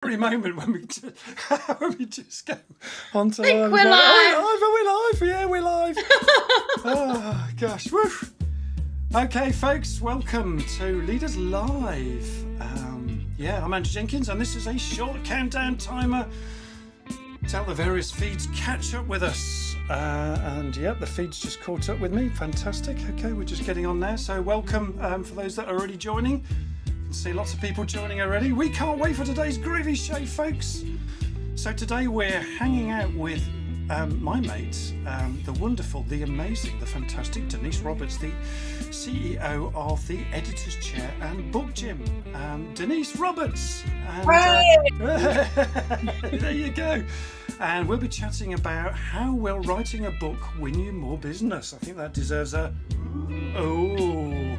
Every moment when we just go on to Think live. we're live. Are we live? Yeah, we're live. Oh gosh, woo. Okay, folks, welcome to Leaders Live. I'm Andrew Jenkins, and this is a short countdown timer to help the various feeds catch up with us. The feed's just caught up with me. Fantastic. Okay, we're just getting on there. So welcome for those that are already joining. See lots of people joining already. We can't wait for today's groovy show, folks. So today we're hanging out with my mate, the wonderful, the amazing, the fantastic Denise Roberts, the CEO of the Editor's Chair and Book Gym. Denise Roberts. And, there you go. And we'll be chatting about how will writing a book win you more business. I think that deserves a oh.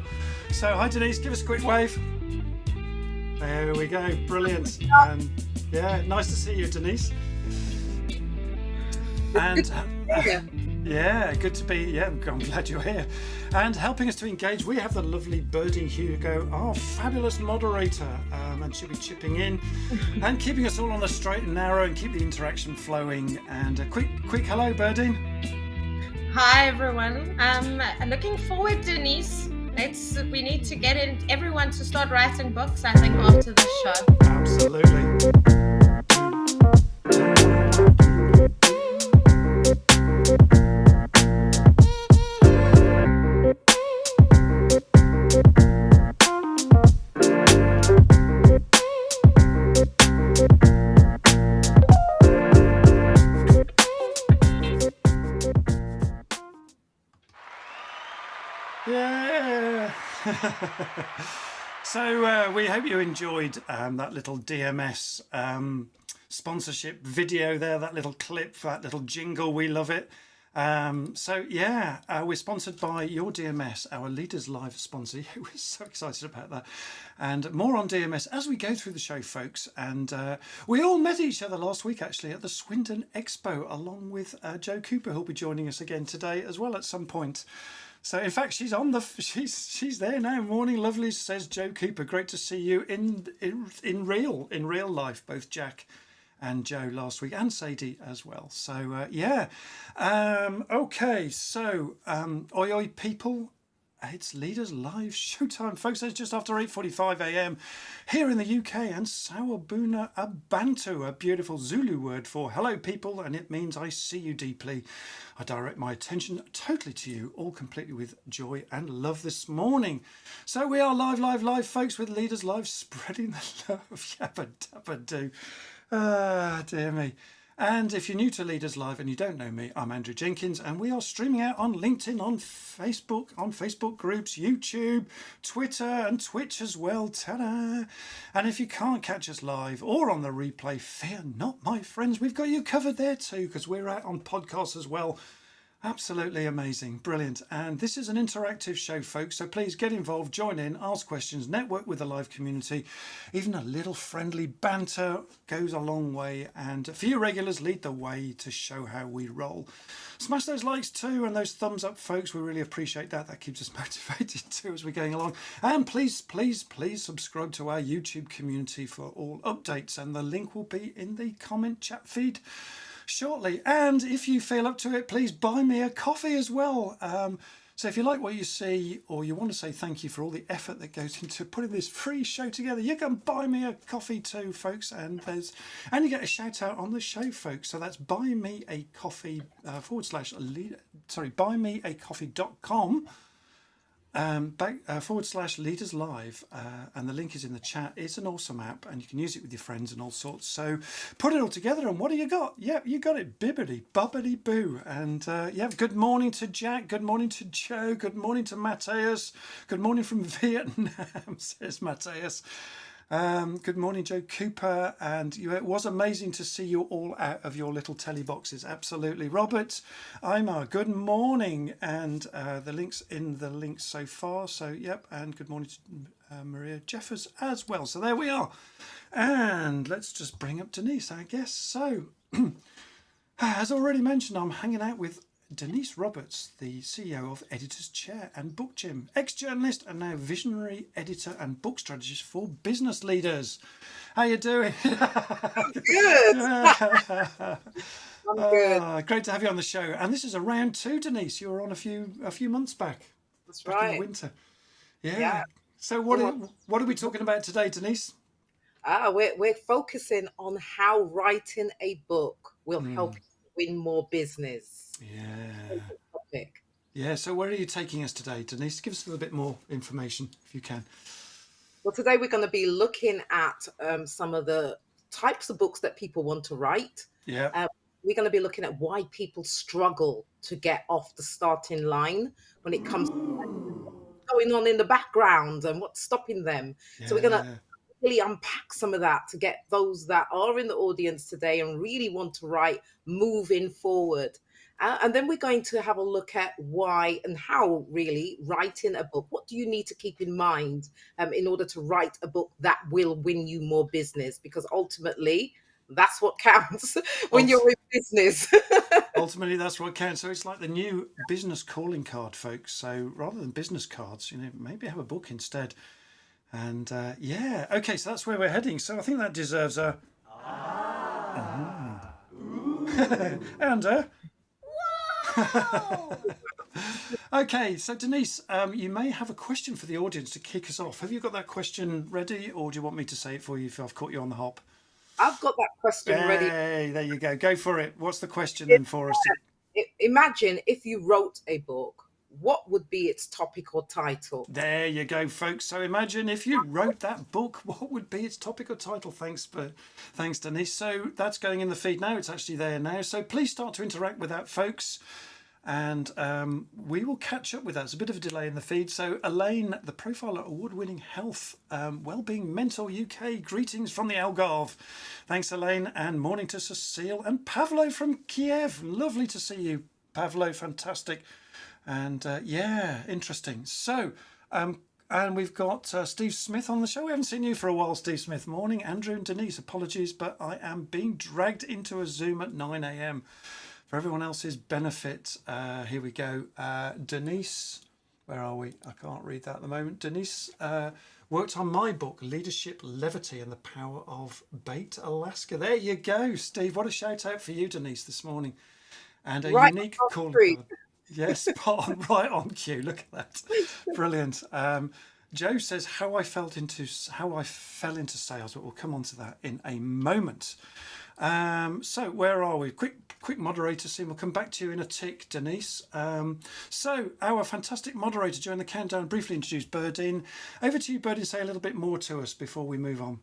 So hi Denise, give us a quick wave. There we go, brilliant. Nice to see you, Denise. And good to be. Yeah, I'm glad you're here. And helping us to engage, we have the lovely Birdie Hugo, our fabulous moderator, and she'll be chipping in and keeping us all on the straight and narrow and keep the interaction flowing. And a quick hello, Birdie. Hi everyone. Looking forward, Denise. We need to get everyone to start writing books, I think, after this show. Absolutely. Yeah. So we hope you enjoyed that little DMS sponsorship video there, that little clip, that little jingle. We love it. We're sponsored by Your DMS, our Leaders Live sponsor. We're so excited about that. And more on DMS as we go through the show, folks. And we all met each other last week, actually, at the Swindon Expo, along with Jo Cooper, who'll be joining us again today as well at some point. So in fact, she's she's there now. Morning, lovely, says Jo Cooper. Great to see you in real life, both Jack and Jo last week, and Sadie as well. So okay. So oi oi people, it's Leaders Live showtime, folks. It's just after 8:45 a.m. here in the UK, and Sawabuna Abantu, a beautiful Zulu word for hello people, and it means I see you deeply. I direct my attention totally to you, all completely with joy and love this morning. So we are live, folks, with Leaders Live, spreading the love. Yabba dabba do. Ah, dear me. And if you're new to Leaders Live and you don't know me, I'm Andrew Jenkins, and we are streaming out on LinkedIn, on Facebook groups, YouTube, Twitter, and Twitch as well. Ta-da! And if you can't catch us live or on the replay, fear not, my friends. We've got you covered there too, because we're out on podcasts as well. Absolutely amazing, brilliant. And this is an interactive show, folks, so please get involved, join in, ask questions, network with the live community. Even a little friendly banter goes a long way, and a few regulars lead the way to show how we roll. Smash those likes too and those thumbs up, folks. We really appreciate that. That keeps us motivated too as we're going along. And please subscribe to our YouTube community for all updates, and the link will be in the comment chat feed shortly. And if you feel up to it, please buy me a coffee as well. So if you like what you see, or you want to say thank you for all the effort that goes into putting this free show together, you can buy me a coffee too, folks. And you get a shout out on the show, folks. So that's buymeacoffee buymeacoffee.com /Leaders Live, and the link is in the chat. It's an awesome app, and you can use it with your friends and all sorts. So put it all together, and what do you got? Yeah, you got it, bibbity bobbity boo. And good morning to Jack, good morning to Joe, good morning to Mateus, good morning from Vietnam, says Mateus. Good morning, Jo Cooper, and it was amazing to see you all out of your little telly boxes. Absolutely. Robert Imar, good morning, and the link's in the links so far. So, yep, and good morning to Maria Jeffers as well. So there we are. And let's just bring up Denise, I guess. So, as already mentioned, I'm hanging out with Denise Roberts, the CEO of Editor's Chair and Book Gym, ex-journalist and now visionary editor and book strategist for business leaders. How you doing? Good. I'm good. Great to have you on the show. And this is a round two, Denise. You were on a few months back. That's back right. in the winter. Yeah. So what are we talking about today, Denise? We're focusing on how writing a book will help you win more business. Yeah. Topic. Yeah. So where are you taking us today, Denise? Give us a little bit more information if you can. Well, today we're going to be looking at some of the types of books that people want to write. Yeah. We're going to be looking at why people struggle to get off the starting line when it comes to what's going on in the background and what's stopping them. Yeah. So we're going to really unpack some of that to get those that are in the audience today and really want to write moving forward. And then we're going to have a look at why and how really writing a book, what do you need to keep in mind in order to write a book that will win you more business? Because ultimately, that's what counts when you're in business. Ultimately, that's what counts. So it's like the new business calling card, folks. So rather than business cards, maybe have a book instead. And okay, so that's where we're heading. So I think that deserves a and a okay. So Denise, you may have a question for the audience to kick us off. Have you got that question ready, or do you want me to say it for you if I've caught you on the hop? I've got that question ready. Hey, there you go. Go for it. What's the question then for us? Imagine if you wrote a book, what would be its topic or title? There you go, folks. So imagine if you wrote that book, what would be its topic or title? Thanks, Denise. So that's going in the feed now. It's actually there now. So please start to interact with that, folks. And we will catch up with that. It's a bit of a delay in the feed. So Elaine, the Profiler award-winning health, wellbeing mentor UK. Greetings from the Algarve. Thanks, Elaine. And morning to Cecile and Pavlo from Kiev. Lovely to see you, Pavlo. Fantastic. And interesting. So, and we've got Steve Smith on the show. We haven't seen you for a while, Steve Smith. Morning, Andrew and Denise. Apologies, but I am being dragged into a Zoom at 9 a.m. for everyone else's benefit. Here we go. Denise, where are we? I can't read that at the moment. Denise worked on my book, Leadership, Levity and the Power of Bait, Alaska. There you go, Steve. What a shout out for you, Denise, this morning. And a unique call card. Yes, right on cue. Look at that, brilliant. Joe says how I fell into sales, but we'll come on to that in a moment. So where are we? Quick moderator scene. We'll come back to you in a tick, Denise. So our fantastic moderator during the countdown briefly introduced Berdine. Over to you, Berdine. Say a little bit more to us before we move on.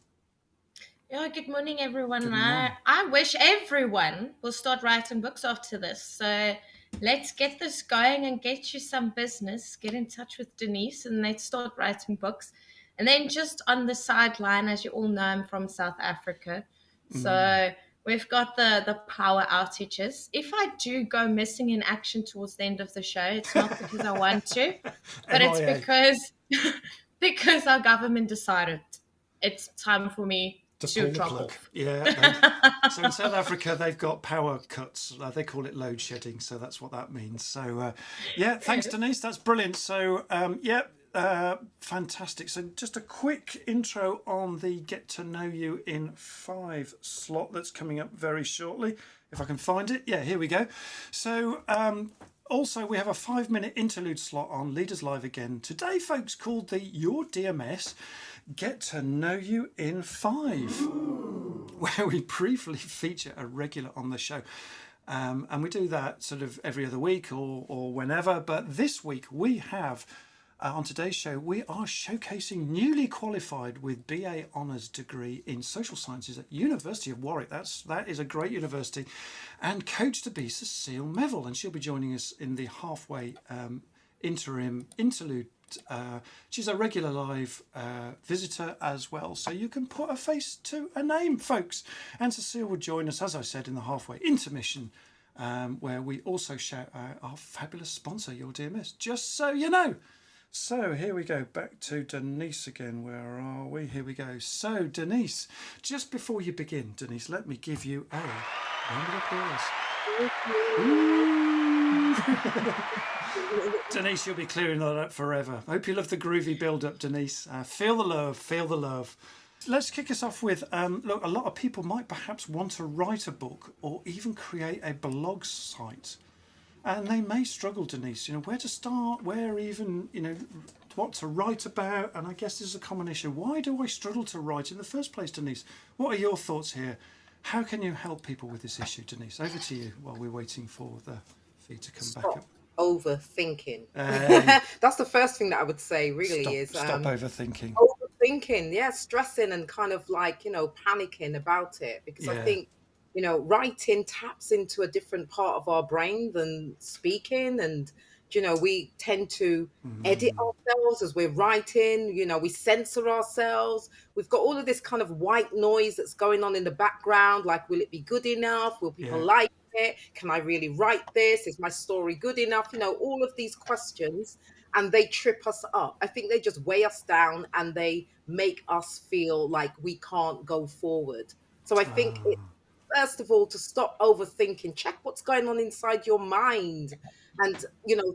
Yeah, good morning, everyone. Good morning. I wish everyone will start writing books after this. So let's get this going and get you some business. Get in touch with Denise and let's start writing books. And then just on the sideline, as you all know, I'm from South Africa. So we've got the power outages. If I do go missing in action towards the end of the show, it's not because I want to, but it's because our government decided it's time for me to drop off. Yeah. So in South Africa, they've got power cuts. They call it load shedding. So that's what that means. So thanks, Denise. That's brilliant. So fantastic. So just a quick intro on the Get to Know You in 5 slot that's coming up very shortly. If I can find it. Yeah, here we go. So also, we have a 5-minute interlude slot on Leaderslive again today, folks, called the Your DMS Get to Know You in 5, where we briefly feature a regular on the show. And we do that sort of every other week or whenever. But this week we have, on today's show, we are showcasing newly qualified with BA Honours degree in social sciences at University of Warwick. That is a great university. And coach to be Cecile Melville. And she'll be joining us in the halfway interim interlude. She's a regular live visitor as well, so you can put a face to a name, folks. And Cecile will join us, as I said, in the halfway intermission, where we also shout out our fabulous sponsor, Your DMS, just so you know. So here we go, back to Denise again. Where are we? Here we go. So Denise, just before you begin, Denise, let me give you a round of applause. Denise, you'll be clearing that up forever. I hope you love the groovy build-up, Denise. Feel the love, feel the love. Let's kick us off with, look, a lot of people might perhaps want to write a book or even create a blog site. And they may struggle, Denise, where to start, where even, what to write about. And I guess this is a common issue. Why do I struggle to write in the first place, Denise? What are your thoughts here? How can you help people with this issue, Denise? Over to you while we're waiting for the feed to come back up. Overthinking. That's the first thing that I would say, really, stop overthinking. Overthinking, yeah, stressing and kind of like, panicking about it. Because I think, writing taps into a different part of our brain than speaking. And, we tend to edit ourselves as we're writing, we censor ourselves. We've got all of this kind of white noise that's going on in the background. Like, will it be good enough? Will people like it? Can I really write this? Is my story good enough? All of these questions, and they trip us up. I think they just weigh us down and they make us feel like we can't go forward. So I think first of all, to stop overthinking, check what's going on inside your mind and,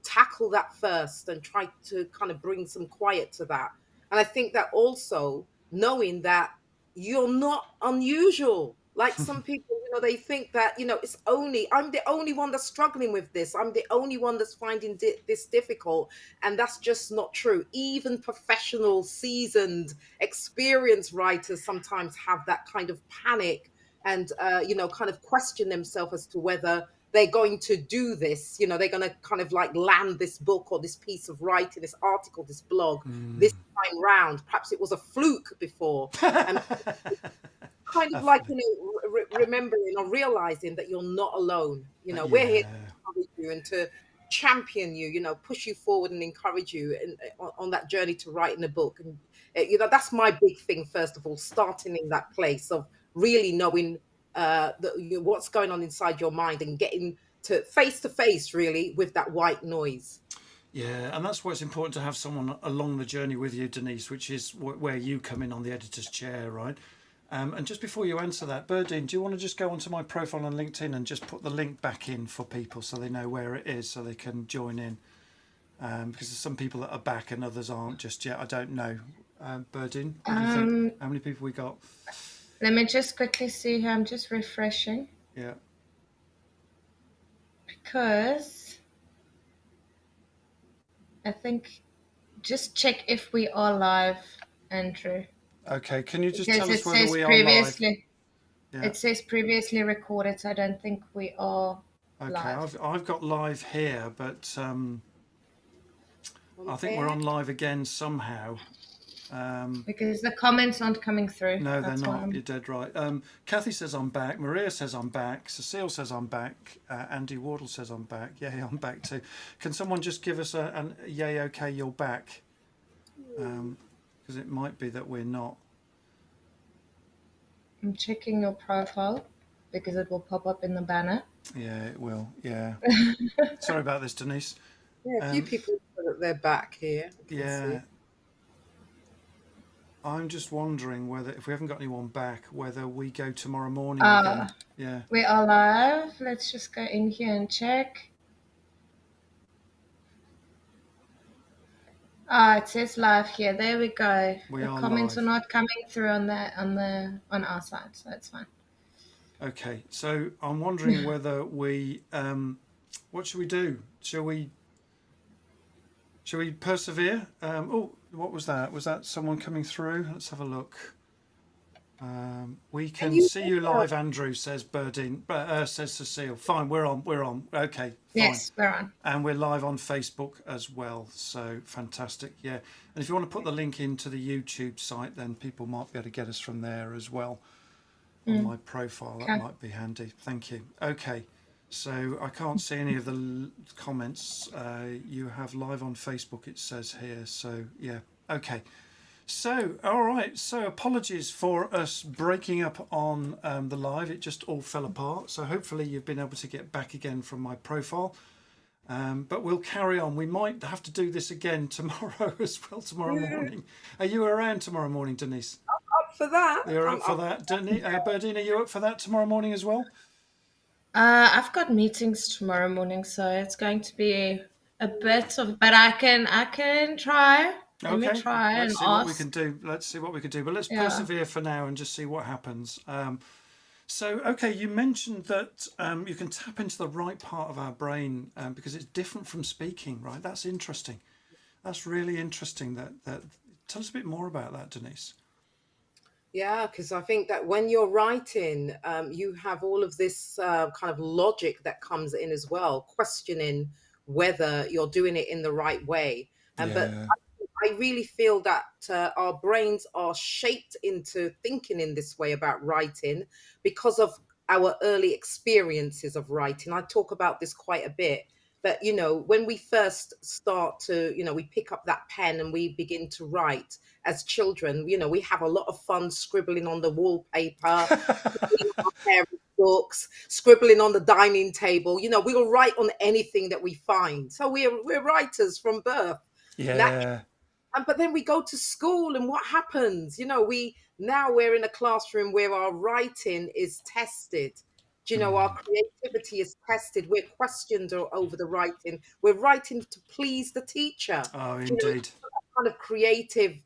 tackle that first and try to kind of bring some quiet to that. And I think that also knowing that you're not unusual. Like some people, they think that, I'm the only one that's struggling with this. I'm the only one that's finding this difficult. And that's just not true. Even professional, seasoned, experienced writers sometimes have that kind of panic and, kind of question themselves as to whether they're going to do this. They're going to kind of like land this book or this piece of writing, this article, this blog, this time round. Perhaps it was a fluke before. And kind of like, remembering or realizing that you're not alone. We're here to encourage you and to champion you, push you forward and encourage you on that journey to writing a book. And, that's my big thing, first of all, starting in that place of really knowing what's going on inside your mind and getting to face really with that white noise. Yeah, and that's why it's important to have someone along the journey with you, Denise, which is where you come in on the editor's chair, right? And just before you answer that, Berdine, do you want to just go onto my profile on LinkedIn and just put the link back in for people so they know where it is, so they can join in? Because there's some people that are back and others aren't just yet. I don't know. Berdine, what do you think? How many people we got? Let me just quickly see here. I'm just refreshing. Yeah. Because I think just check if we are live, Andrew. Okay, can you just because tell us whether we are live? Yeah. It says previously recorded, so I don't think we are live. I've got live here, but I think we're on live again somehow. Because the comments aren't coming through. No, they're not. You're dead right. Kathy says I'm back. Maria says I'm back. Cecile says I'm back. Andy Wardle says I'm back. Yay, I'm back too. Can someone just give us a yay, okay, you're back? Because it might be that we're not. I'm checking your profile because it will pop up in the banner. Yeah, it will. Yeah. Sorry about this, Denise. Yeah, a few people say that they're back here. Yeah. I'm just wondering whether, if we haven't got anyone back, whether we go tomorrow morning again. Yeah. We are live. Let's just go in here and check. It says live here. There we go. The comments are not coming through on our side, so that's fine. Okay, so I'm wondering whether we, what should we do? Shall we persevere? What was that? Was that someone coming through? Let's have a look. We can see you live, Andrew, says Berdine, says Cecile. Fine, we're on. Okay, fine. Yes, we're on. And we're live on Facebook as well, so fantastic, yeah. And if you want to put the link into the YouTube site, then people might be able to get us from there as well on my profile. That might be handy. Thank you. Okay, so I can't see any of the comments. You have live on Facebook, it says here, so yeah, okay. So, all right, so apologies for us breaking up on the live. It just all fell apart. So hopefully you've been able to get back again from my profile. But we'll carry on. We might have to do this again tomorrow as well, tomorrow morning. Are you around tomorrow morning, Denise? I'm up for that. You're up for that, Berdine, are you up for that tomorrow morning as well? I've got meetings tomorrow morning, so it's going to be a bit of, but I can try. Let me Okay, try and let's see what we can ask. do. Let's see what we can do. But let's Yeah. persevere for now and just see what happens. So, okay, you mentioned that you can tap into the right part of our brain because it's different from speaking, right? That's interesting. That's really interesting. That tell us a bit more about that, Denise. Yeah, because I think that when you're writing, you have all of this kind of logic that comes in as well, questioning whether you're doing it in the right way. But Yeah. I really feel that our brains are shaped into thinking in this way about writing because of our early experiences of writing. I talk about this quite a bit. But, when we first start to, we pick up that pen and we begin to write as children, we have a lot of fun scribbling on the wallpaper, scribbling on our parents' books, scribbling on the dining table. We'll write on anything that we find. So we're writers from birth. Yeah. But then we go to school, and what happens? We're in a classroom where our writing is tested. Our creativity is tested. We're questioned over the writing. We're writing to please the teacher. Oh, Do you know, indeed. kind of creative,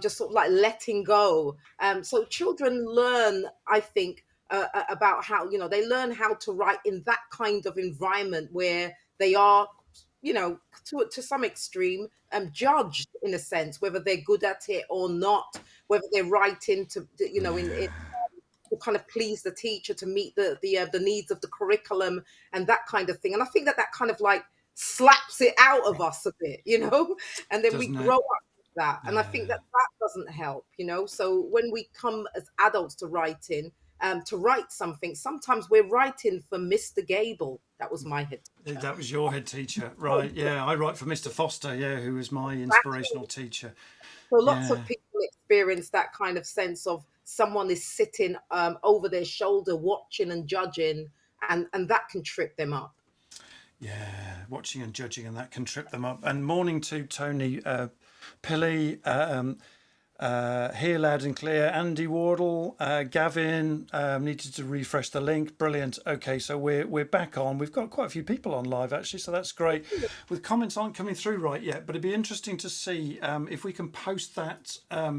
just sort of like letting go. So children learn, I think, about how, they learn how to write in that kind of environment where they are, to some extreme, judged in a sense, whether they're good at it or not, whether they're writing in Yeah. to kind of please the teacher, to meet the needs of the curriculum and that kind of thing. And I think that kind of like slaps it out of us a bit, and then we Doesn't grow it? up with that. And I think Yeah. that doesn't help. So when we come as adults to writing, to write something, sometimes we're writing for Mr. Gable. That was my head teacher. That was your head teacher, right? Yeah, I write for Mr. Foster, yeah, who was my Exactly. inspirational teacher. So lots of Yeah. people experience that kind of sense of someone is sitting over their shoulder, watching and judging, and that can trip them up. Yeah, watching and judging, and that can trip them up. And morning to Tony Pilly, here loud and clear. Andy Wardle, Gavin needed to refresh the link. Brilliant. Okay, so we're back on. We've got quite a few people on live actually, so that's great. With comments aren't coming through right yet, but it'd be interesting to see if we can post that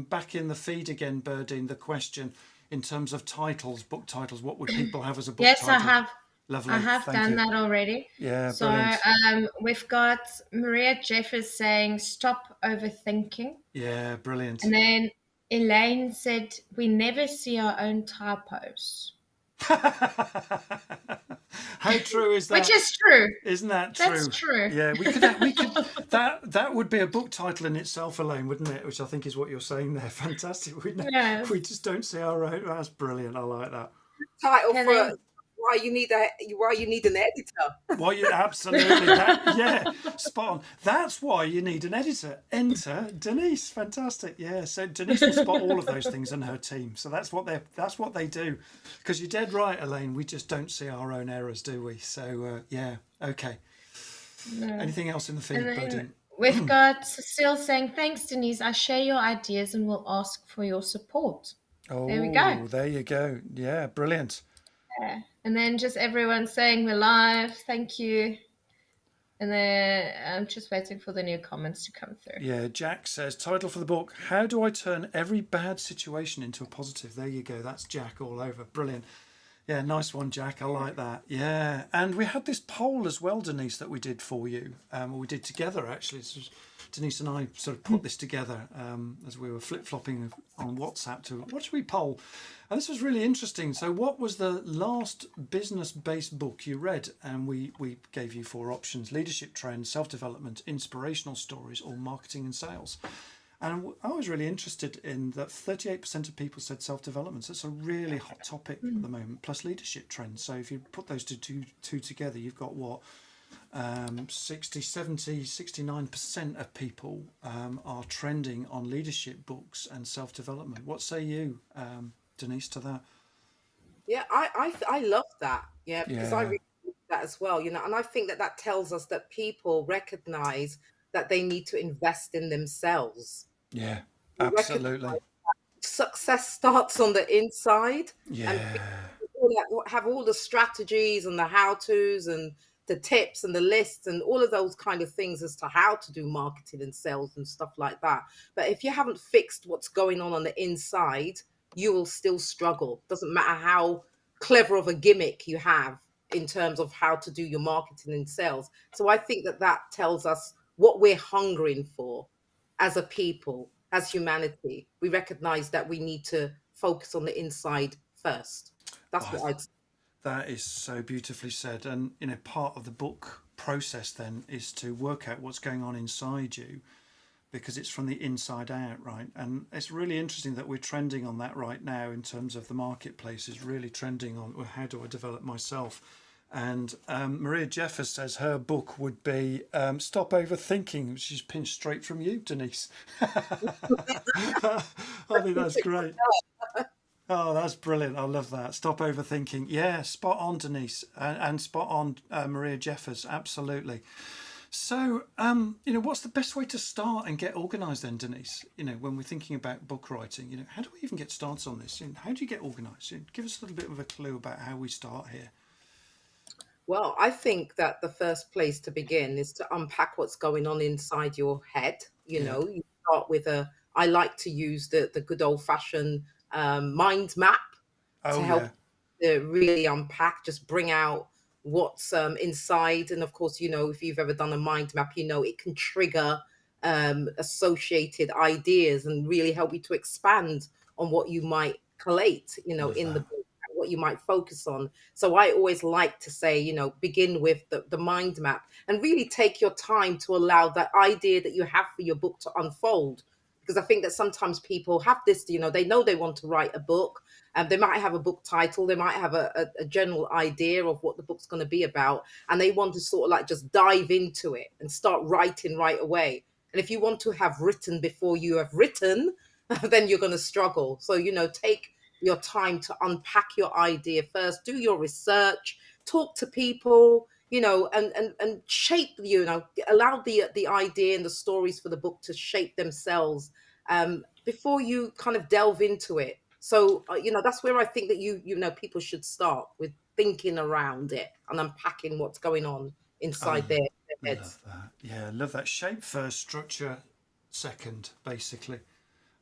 back in the feed again, Berdine. The question in terms of titles, book titles. What would people have as a book Yes, I title? have. I Lovely. have Thank done you. that already. Yeah, So brilliant. we've got Maria Jeffers saying, stop overthinking. Yeah, brilliant. And then Elaine said, we never see our own typos. How true is Which that? is true. Isn't that That's true? true. Yeah, we could that would be a book title in itself alone, wouldn't it? Which I think is what you're saying there. Fantastic. Yes. We just don't see our own. That's brilliant. I like that. Title And for then why you need an editor. Why you absolutely yeah, spot on. That's why you need an editor. Enter Denise. Fantastic. Yeah. So Denise will spot all of those things in her team. So that's what they do. Because you're dead right, Elaine. We just don't see our own errors, do we? So yeah. Okay. Anything else in the feed, and then Berdine? we've got Cecile saying, thanks, Denise. I share your ideas and will ask for your support. There we go. Oh, there you go. Yeah, brilliant. Yeah. And then just everyone saying we're live. Thank you. And then I'm just waiting for the new comments to come through. Yeah, Jack says, title for the book, How Do I Turn Every Bad Situation into a Positive? There you go. That's Jack all over. Brilliant. Yeah, nice one, Jack. I like that. Yeah. And we had this poll as well, Denise, that we did for you. We did together, actually. Denise and I sort of put this together as we were flip-flopping on WhatsApp to what should we poll? And this was really interesting. So what was the last business-based book you read? And we gave you 4 options: leadership trends, self-development, inspirational stories, or marketing and sales. And I was really interested in that 38% of people said self-development. So it's a really hot topic at the moment, plus leadership trends. So if you put those two together, you've got what? 60, 70, 69% of people are trending on leadership books and self-development. What say you, Denise, to that? Yeah, I love that. Yeah, because I Yeah, read that as well. And I think that tells us that people recognize that they need to invest in themselves. yeah, They recognize absolutely. success starts on the inside, and Yeah, people that have all the strategies and the how-tos and the tips and the lists and all of those kind of things as to how to do marketing and sales and stuff like that. But if you haven't fixed what's going on the inside, you will still struggle. Doesn't matter how clever of a gimmick you have in terms of how to do your marketing and sales. So I think that that tells us what we're hungering for as a people, as humanity. We recognize that we need to focus on the inside first. That's Oh, what I'd. that is so beautifully said. And, part of the book process then is to work out what's going on inside you, because it's from the inside out, right? And it's really interesting that we're trending on that right now in terms of the marketplace is really trending on, well, how do I develop myself? And Maria Jeffers says her book would be Stop Overthinking, which is pinched straight from you, Denise. I think that's great. Oh, that's brilliant. I love that. Stop overthinking. Yeah, spot on, Denise. And spot on, Maria Jeffers. Absolutely. So, what's the best way to start and get organised then, Denise? When we're thinking about book writing, how do we even get started on this? How do you get organised? Give us a little bit of a clue about how we start here. Well, I think that the first place to begin is to unpack what's going on inside your head. Yeah. You start with I like to use the good old fashioned mind map to Oh, help yeah. really unpack, just bring out what's inside. And of course, if you've ever done a mind map, it can trigger associated ideas and really help you to expand on what you might collate, Love in the that. book, what you might focus on. So I always like to say, begin with the mind map and really take your time to allow that idea that you have for your book to unfold. Because I think that sometimes people have this, they know they want to write a book, and they might have a book title, they might have a general idea of what the book's going to be about, and they want to sort of like just dive into it and start writing right away. And if you want to have written before you have written, then you're going to struggle. So, take your time to unpack your idea first, do your research, talk to people, and shape, allow the idea and the stories for the book to shape themselves before you kind of delve into it. So, that's where I think that people should start with thinking around it and unpacking what's going on I inside their heads. love that. Yeah, love that. Shape first, structure second, basically.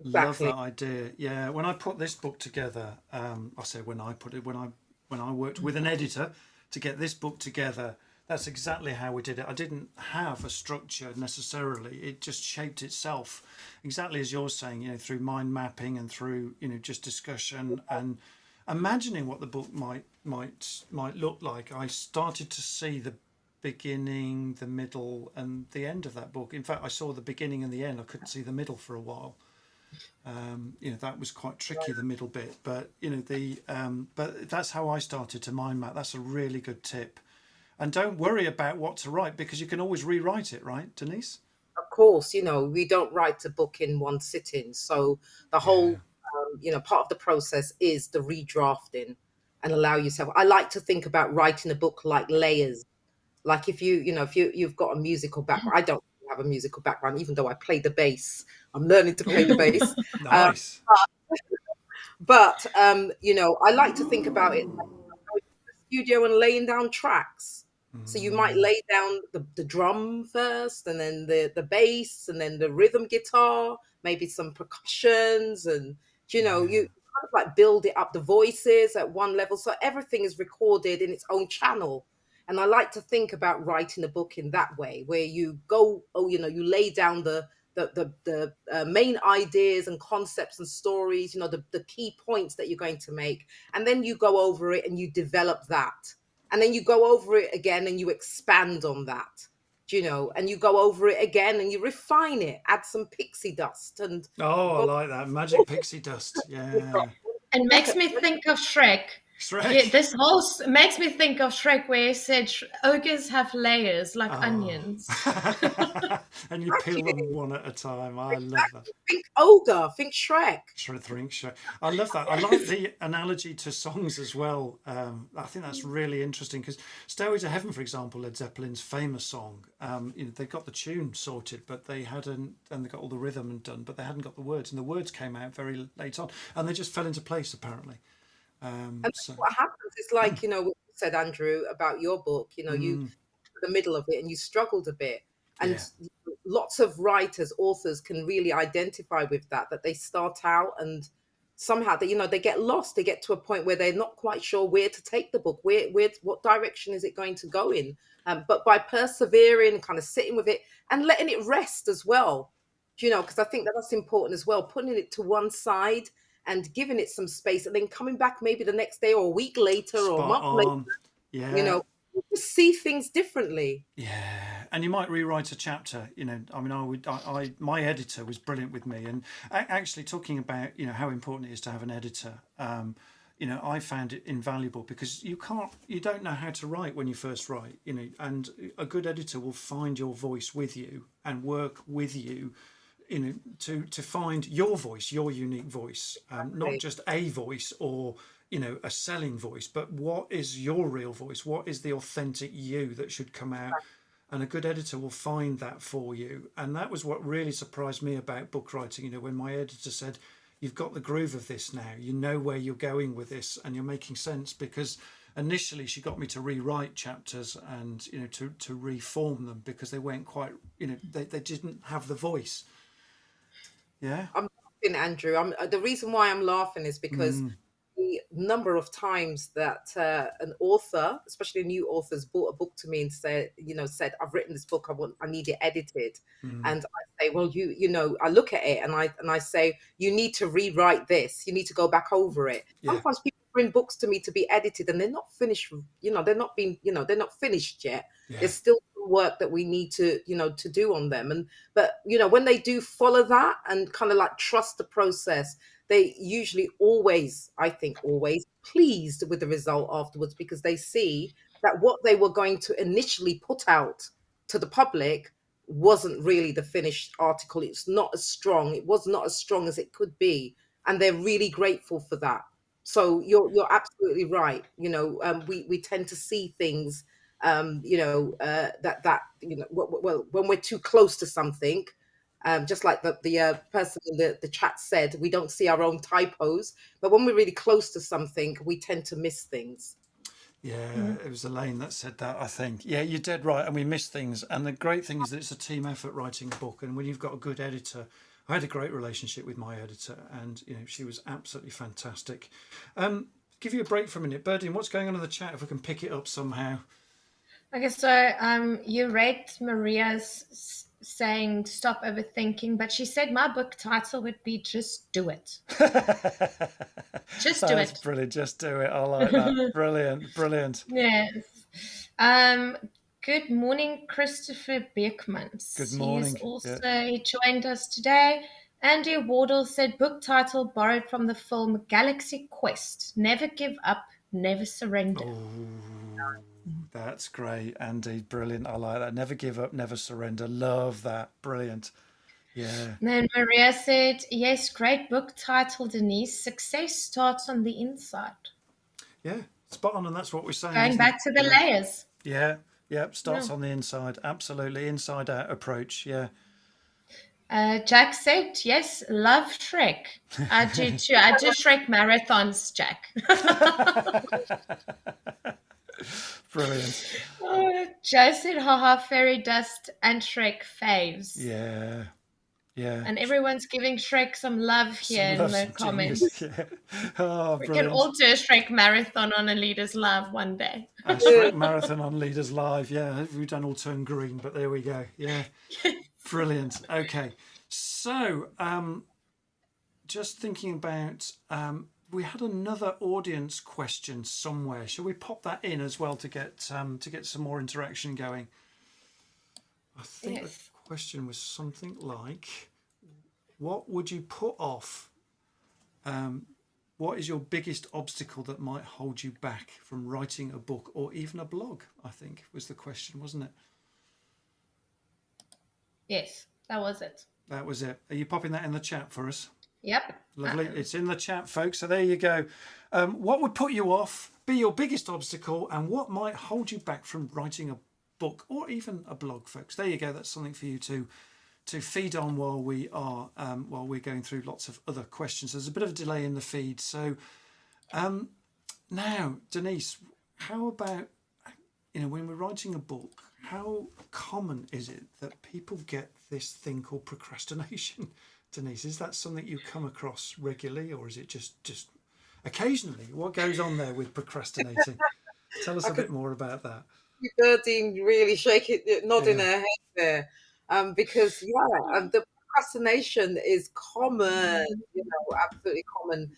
Love Exactly. that idea. Yeah, when I put this book together, I say when I put it, when I worked with an editor to get this book together, that's exactly how we did it. I didn't have a structure necessarily. It just shaped itself, exactly as you're saying, through mind mapping and through, just discussion and imagining what the book might look like. I started to see the beginning, the middle, and the end of that book. In fact, I saw the beginning and the end. I couldn't see the middle for a while. That was quite tricky, the middle bit, but but that's how I started to mind map. That's a really good tip. And don't worry about what to write, because you can always rewrite it, right, Denise? Of course, we don't write a book in one sitting. So the Yeah. whole, part of the process is the redrafting and allow yourself. I like to think about writing a book like layers. Like if you've got a musical background, I don't have a musical background, even though I play the bass. I'm learning to play the Oh, bass. Um, Nice. but I like to think about it like going to the studio and laying down tracks. So you might Mm, lay down the drum first, and then the bass, and then the rhythm guitar, maybe some percussions, and you yeah. kind of like build it up, the voices at one level, so everything is recorded in its own channel. And I like to think about writing a book in that way, where you go, you lay down the main ideas and concepts and stories, the key points that you're going to make, and then you go over it and you develop that, and then you go over it again and you expand on that, and you go over it again and you refine it, add some pixie dust, and Oh, I God, like that. Magic pixie dust. Yeah. it makes me think of Shrek. Yeah, Shrek. this whole makes me think of Shrek, where he said ogres have layers like Oh. onions. And you peel actually, them one at a time. I love that. exactly, think ogre, think Shrek. Sure. I love that. I like the analogy to songs as well. I think that's really interesting because "Stairway to Heaven," for example, Led Zeppelin's famous song. They got the tune sorted, but they hadn't, and they got all the rhythm and done, but they hadn't got the words, and the words came out very late on, and they just fell into place apparently. And that's So what happens it's like, you know, what you said, Andrew, about your book, you know, you Mm, the middle of it and you struggled a bit. And yeah. lots of writers, authors can really identify with that they start out and somehow they, you know, they get lost. They get to a point where they're not quite sure where to take the book, what direction is it going to go in. But by persevering, kind of sitting with it and letting it rest as well, you know, because I think that's important as well, putting it to one side and giving it some space and then coming back maybe the next day or a week later or a Spot month later, on. you Yeah. know, just see things differently. Yeah, and you might rewrite a chapter. You know, I mean, my editor was brilliant with me, and actually talking about, you know, how important it is to have an editor. You know, I found it invaluable because you don't know how to write when you first write. You know, and a good editor will find your voice with you and work with you. You know, to find your voice, your unique voice, not just a voice or, you know, a selling voice, but what is your real voice? What is the authentic you that should come out? And a good editor will find that for you. And that was what really surprised me about book writing. You know, when my editor said, "You've got the groove of this now. You know where you're going with this, and you're making sense." Because initially she got me to rewrite chapters and, you know, to reform them because they weren't quite, you know, they didn't have the voice. Yeah. I'm laughing, Andrew. The reason why I'm laughing is because Mm, the number of times that an author, especially new authors, brought a book to me and said, "I've written this book. I need it edited." mm, And I say, "Well, you know," I look at it and I say, "You need to rewrite this. You need to go back over it." yeah. Sometimes people bring books to me to be edited, and they're not finished. You know, they're not finished yet. Yeah. There's still work that we need to, you know, to do on them. And but you know, when they do follow that and kind of like trust the process, they usually always, I think, always pleased with the result afterwards because they see that what they were going to initially put out to the public wasn't really the finished article. It's not as strong. It was not as strong as it could be, and they're really grateful for that. So you're absolutely right. You know, we tend to see things, that you know, well, when we're too close to something, just like the person in the chat said, we don't see our own typos, but when we're really close to something, we tend to miss things. Yeah, it was Elaine that said that, I think. Yeah, you're dead right. And we miss things. And the great thing is that it's a team effort writing a book. And when you've got a good editor, I had a great relationship with my editor, and, you know, she was absolutely fantastic. Give you a break for a minute. Birdie, what's going on in the chat if we can pick it up somehow? Okay, so you read Maria's saying stop overthinking, but she said my book title would be Just Do It. Just do That's it. brilliant. Just do it. I like that. Brilliant. Brilliant. Yes. Good morning, Christopher Beekmans. Good He's morning. also Yeah. he joined us today. Andy Wardle said book title borrowed from the film Galaxy Quest. Never give up, never surrender. Oh, that's great, Andy. Brilliant. I like that. Never give up, never surrender. Love that. Brilliant. Yeah. And then Maria said, yes, great book title, Denise. Success starts on the inside. Yeah. Spot on. And that's what we're saying. Going Isn't back it? to the Yeah. layers. Yeah. Yep. Starts Yeah. on the inside. Absolutely. Inside out approach. Yeah. Jack said, yes, love Shrek. I do too. I do Shrek marathons, Jack. Brilliant. Joe said, haha, fairy dust and Shrek faves. Yeah. Yeah. And everyone's giving Shrek some love here in Love the some comments. genius. Yeah. Oh, We can brilliant. all do a Shrek marathon on a Leaderslive one day. A Shrek marathon on Leaderslive. Yeah. We've done all turn green, but there we go. Yeah. Brilliant. Okay. So, just thinking about, we had another audience question somewhere. Shall we pop that in as well to get some more interaction going? I think Yes. the question was something like, what would you put off? What is your biggest obstacle that might hold you back from writing a book or even a blog? I think was the question, wasn't it? Yes, that was it. That was it. Are you popping that in the chat for us? Yep. Lovely. It's in the chat, folks. So there you go. What would put you off, be your biggest obstacle, and what might hold you back from writing a book or even a blog, folks? There you go. That's something for you to feed on while we're going through lots of other questions. There's a bit of a delay in the feed. So Now, Denise, how about, when we're writing a book, how common is it that people get this thing called procrastination? Denise, is that something you come across regularly, or is it just occasionally? What goes on there with procrastinating? Tell us I a could bit more about that. see Birdie really shaking, nodding Yeah. her head there, because the procrastination is common, absolutely common.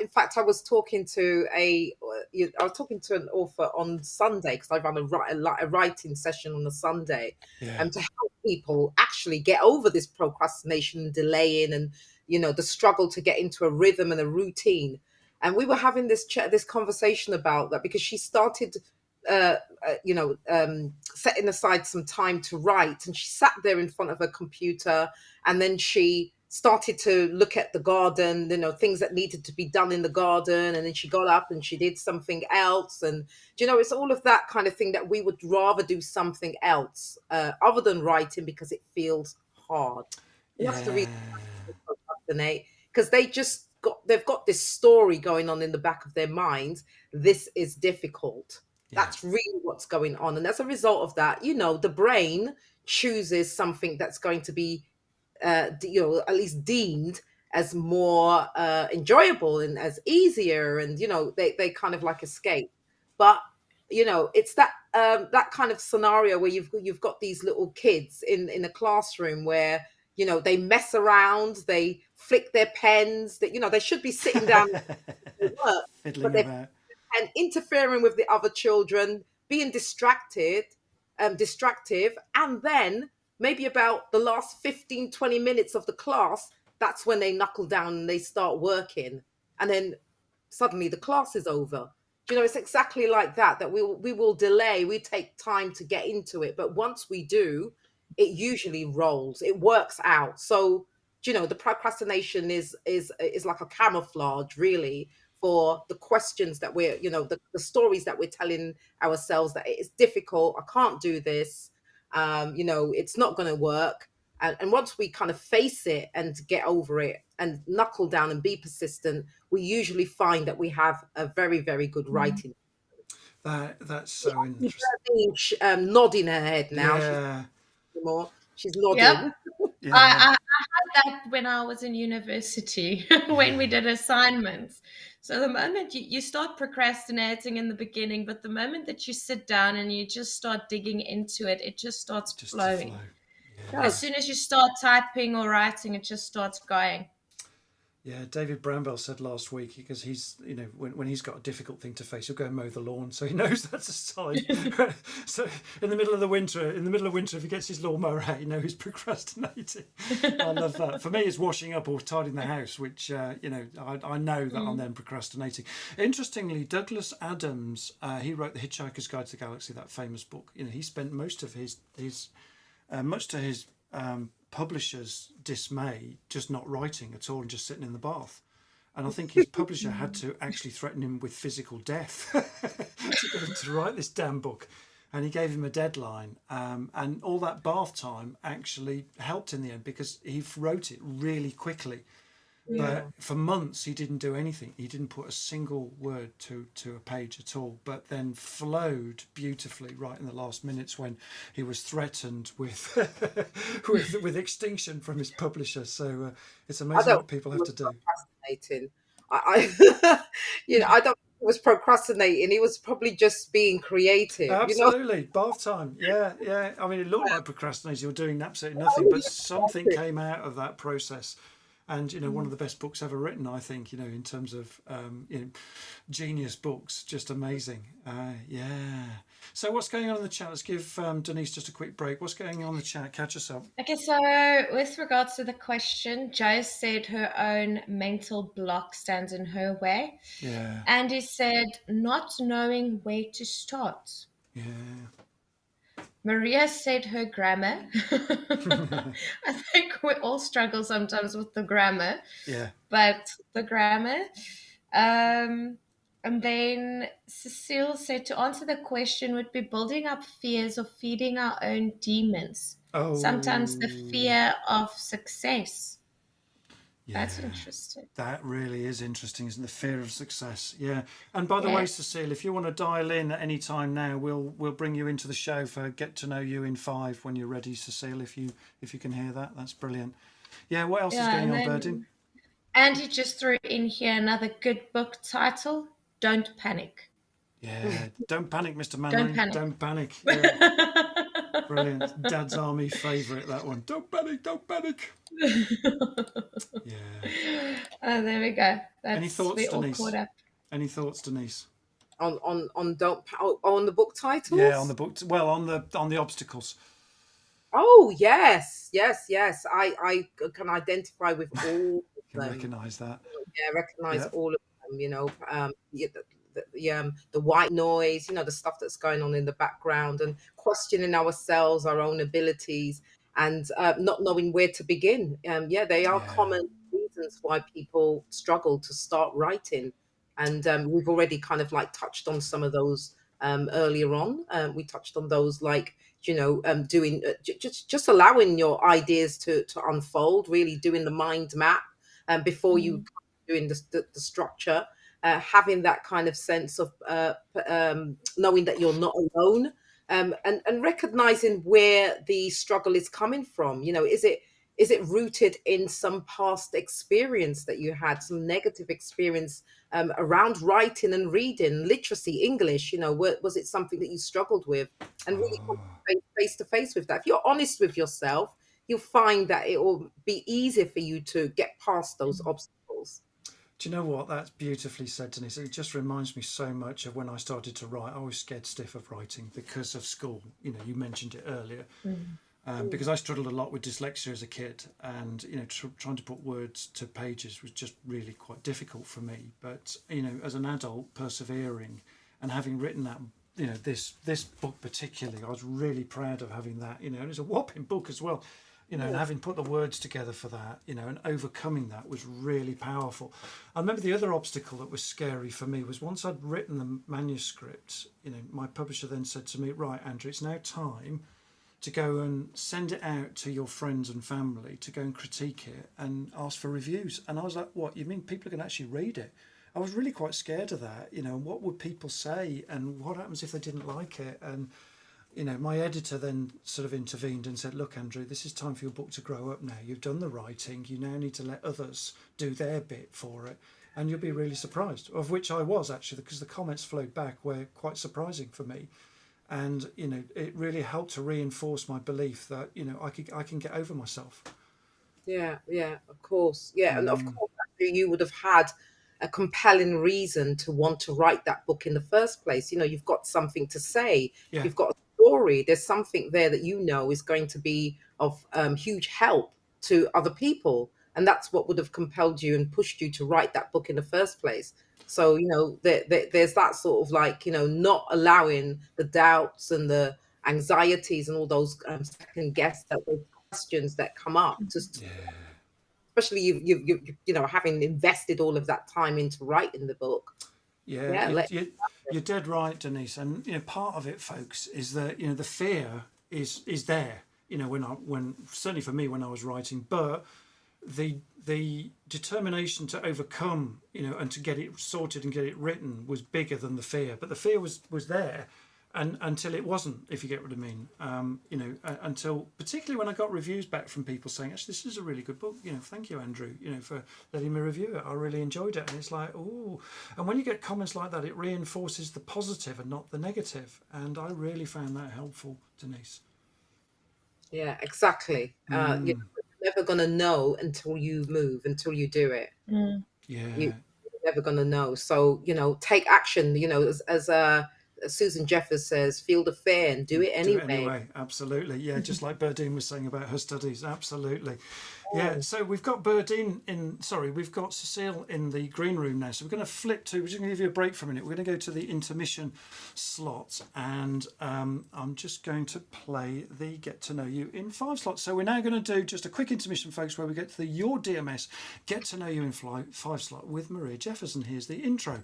In fact, I was talking to an author on Sunday because I run a writing session on a Sunday, Yeah. to help people actually get over this procrastination and delaying, and the struggle to get into a rhythm and a routine. And we were having this conversation about that because she started uh, setting aside some time to write. And she sat there in front of her computer, and then she started to look at the garden, things that needed to be done in the garden. And then she got up and she did something else. And, it's all of that kind of thing that we would rather do something else other than writing because it feels hard. And that's the Yeah. reason they procrastinate, because they've got this story going on in the back of their minds. This is difficult. Yeah. That's really what's going on. And as a result of that, the brain chooses something that's going to be, at least deemed as more enjoyable and as easier. And, they kind of like escape. But, it's that kind of scenario where you've got these little kids in a classroom where, they mess around, they flick their pens, that, they should be sitting down and work, but Fiddling they're about. and interfering with the other children, being distractive, and then maybe about the last 15, 20 minutes of the class, that's when they knuckle down and they start working. And then suddenly the class is over. It's exactly like that we will delay, we take time to get into it. But once we do, it usually rolls, it works out. So, the procrastination is like a camouflage, really, for the questions that we're, the stories that we're telling ourselves, that it's difficult, I can't do this, it's not going to work. And once we kind of face it and get over it and knuckle down and be persistent, we usually find that we have a very, very good writing. That's so interesting. Nodding her head now. Yeah. She's Yep. nodding. Yeah. I had that when I was in university when we did assignments. So the moment you start procrastinating in the beginning, but the moment that you sit down and you just start digging into it, it just starts Just to flow. flowing. Yeah. As soon as you start typing or writing, it just starts going. Yeah, David Bramwell said last week, because he's, when he's got a difficult thing to face, he'll go and mow the lawn. So he knows that's a sign. So in the middle of winter, if he gets his lawnmower out, he's procrastinating. I love that. For me, it's washing up or tidying the house, which, I know that I'm then procrastinating. Interestingly, Douglas Adams, he wrote The Hitchhiker's Guide to the Galaxy, that famous book. He spent most of his much to his publisher's dismay, just not writing at all and just sitting in the bath. And I think his publisher had to actually threaten him with physical death to get him to write this damn book. And he gave him a deadline. And all that bath time actually helped in the end, because he wrote it really quickly. But for months he didn't do anything. He didn't put a single word to a page at all, but then flowed beautifully right in the last minutes when he was threatened with with extinction from his publisher. So it's I amazing don't what people think have he to do. was procrastinating. I don't think he was procrastinating. He was probably just being creative. Absolutely, bath time. Yeah. I mean, it looked like procrastinating or doing absolutely nothing, but something came out of that process. And one of the best books ever written, I think. In terms of genius books, just amazing. Yeah. So what's going on in the chat? Let's give Denise just a quick break. What's going on in the chat? Catch us up. Okay, so with regards to the question, Jo said her own mental block stands in her way. Yeah. Andy said not knowing where to start. Yeah. Maria said her grammar. I think we all struggle sometimes with the grammar. Yeah. But the grammar. And then Cecile said to answer the question would be building up fears or feeding our own demons. Oh. Sometimes the fear of success. That's interesting. That really is interesting, isn't it? The fear of success. Yeah. And by the Yeah. way, Cecile, if you want to dial in at any time now, we'll bring you into the show for Get to Know You in 5 when you're ready, Cecile. If you can hear that, that's brilliant. Yeah. What else is going on, Birdie? Andy just threw in here another good book title: Don't Panic. Yeah. Don't panic, Mr. Manley. Don't panic. Yeah. Brilliant. Dad's Army favourite, that one. Don't panic. Don't panic. Yeah. Oh, there we go. Any thoughts, all Denise? caught up. Any thoughts, Denise? On the book titles? Yeah, on the book. Well, on the obstacles. Oh yes. I can identify with all of Can them. recognise that. Yeah, recognise all of them. The white noise, the stuff that's going on in the background, and questioning ourselves, our own abilities, and not knowing where to begin. They are common reasons why people struggle to start writing, and we've already kind of like touched on some of those earlier on. We touched on those, like doing just allowing your ideas to unfold, really doing the mind map before you doing the structure, having that kind of sense of knowing that you're not alone, and recognizing where the struggle is coming from. Is it rooted in some past experience that you had, some negative experience around writing and reading, literacy, English? Was it something that you struggled with? And really come face to face with that. If you're honest with yourself, you'll find that it will be easier for you to get past those obstacles. Do you know what? That's beautifully said, Denise. It just reminds me so much of when I started to write. I was scared stiff of writing because of school. You mentioned it earlier. Because I struggled a lot with dyslexia as a kid, and trying to put words to pages was just really quite difficult for me. But as an adult, persevering and having written that, this book particularly, I was really proud of having that. And it's a whopping book as well. And having put the words together for that, and overcoming that was really powerful. I remember the other obstacle that was scary for me was once I'd written the manuscript, my publisher then said to me, right, Andrew, it's now time to go and send it out to your friends and family to go and critique it and ask for reviews. And I was like, what, you mean people are going to actually read it? I was really quite scared of that, what would people say and what happens if they didn't like it? And my editor then sort of intervened and said, look, Andrew, this is time for your book to grow up now. You've done the writing. You now need to let others do their bit for it. And you'll be really surprised, of which I was actually, because the comments flowed back were quite surprising for me. And, it really helped to reinforce my belief that, I can get over myself. Yeah, of course. Yeah, and of course, Andrew, you would have had a compelling reason to want to write that book in the first place. You've got something to say. Yeah. You've got a story. There's something there that is going to be of huge help to other people. And that's what would have compelled you and pushed you to write that book in the first place. So, there's that sort of like, not allowing the doubts and the anxieties and all those second guess, that those questions that come up, especially you having invested all of that time into writing the book. You're dead right, Denise. And part of it, folks, is that the fear is there. When certainly for me when I was writing, but the determination to overcome, and to get it sorted and get it written was bigger than the fear. But the fear was there. And until it wasn't, if you get what I mean, until particularly when I got reviews back from people saying, actually, this is a really good book. Thank you, Andrew, for letting me review it. I really enjoyed it. And it's like, oh, and when you get comments like that, it reinforces the positive and not the negative. And I really found that helpful, Denise. Yeah, exactly. You're never going to know until you move, until you do it. You're never going to know. So, take action, as Susan Jeffers says, feel the fear and do it anyway. Do it anyway, absolutely. Yeah, just like Berdine was saying about her studies, absolutely. Yeah, so we've got we've got Cecile in the green room now. So we're going to flip to, we're just going to give you a break for a minute. We're going to go to the intermission slot, and I'm just going to play the Get to Know You in 5 slots. So we're now going to do just a quick intermission, folks, where we get to the Your DMS Get to Know You in 5 slot with Maria Jefferson. Here's the intro.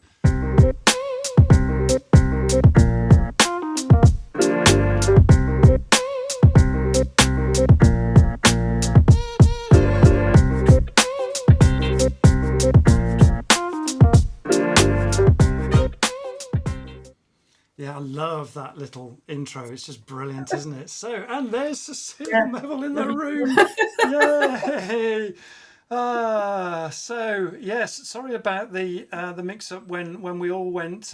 Yeah, I love that little intro. It's just brilliant, isn't it? So, and there's Cecile Yeah. Neville in the room. Yay! So yes, sorry about the mix-up when we all went.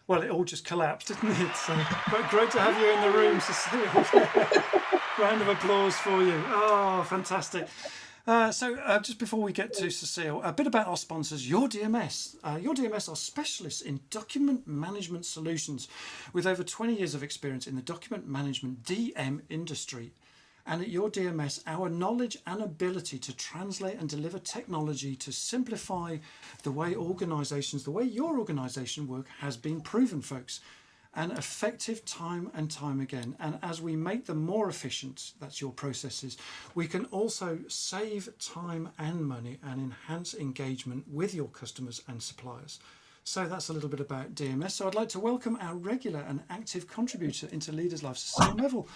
Well, it all just collapsed, didn't it? So, but great to have you in the room, Cecile. Round of applause for you. Oh, fantastic. So just before we get to Cecile, a bit about our sponsors, Your DMS. Your DMS are specialists in document management solutions with over 20 years of experience in the document management DM industry. And at Your DMS, our knowledge and ability to translate and deliver technology to simplify the way organisations, the way your organisation work has been proven, folks. And effective time and time again. And as we make them more efficient, that's your processes, we can also save time and money and enhance engagement with your customers and suppliers. So that's a little bit about DMS. So I'd like to welcome our regular and active contributor into Leaderslive, Cecile Neville.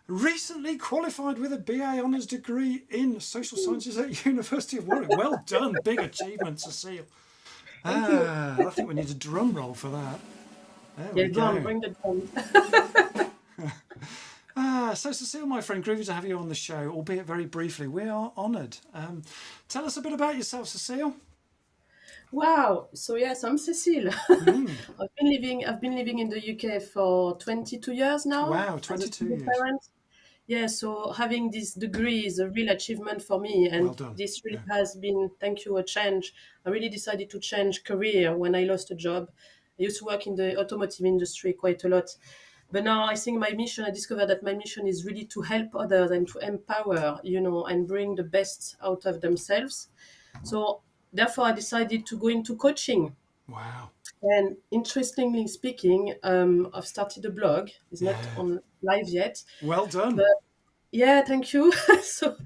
Recently qualified with a BA Honours degree in Social Sciences at University of Warwick. Well done, big achievement, Cecile. I think we need a drum roll for that. There we go. Bring the drum. So Cecile, my friend, groovy to have you on the show, albeit very briefly. We are honoured. Tell us a bit about yourself, Cecile. Wow. So yes, I'm Cecile. I've been living in the UK for 22 years now. Wow, as a 22 single years. parent. Yeah, so having this degree is a real achievement for me, and Well done. this really has been, thank you, a change. I really decided to change career when I lost a job. I used to work in the automotive industry quite a lot. But now I think I discovered that my mission is really to help others and to empower, and bring the best out of themselves. So therefore, I decided to go into coaching. Wow. And interestingly speaking, I've started a blog. It's not on live yet. Well done. But yeah, thank you. So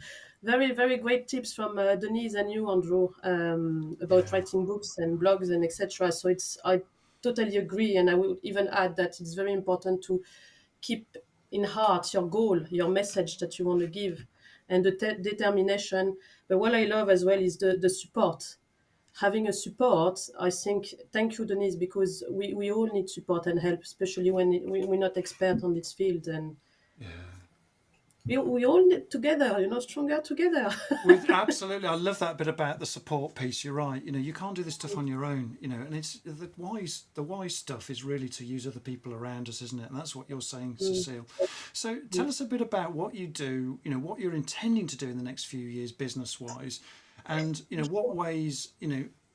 very, very great tips from Denise and you, Andrew, about writing books and blogs and etc. So I totally agree. And I would even add that it's very important to keep in heart your goal, your message that you want to give, and the determination. But what I love as well is the support. Having a support, I think, thank you, Denise, because we all need support and help, especially when we're not expert on this field. And we all need together, stronger together. Absolutely. I love that bit about the support piece. You're right. You can't do this stuff on your own, and it's the wise stuff is really to use other people around us, isn't it? And that's what you're saying, Cecile. So tell us a bit about what you do, what you're intending to do in the next few years business-wise, and, what ways,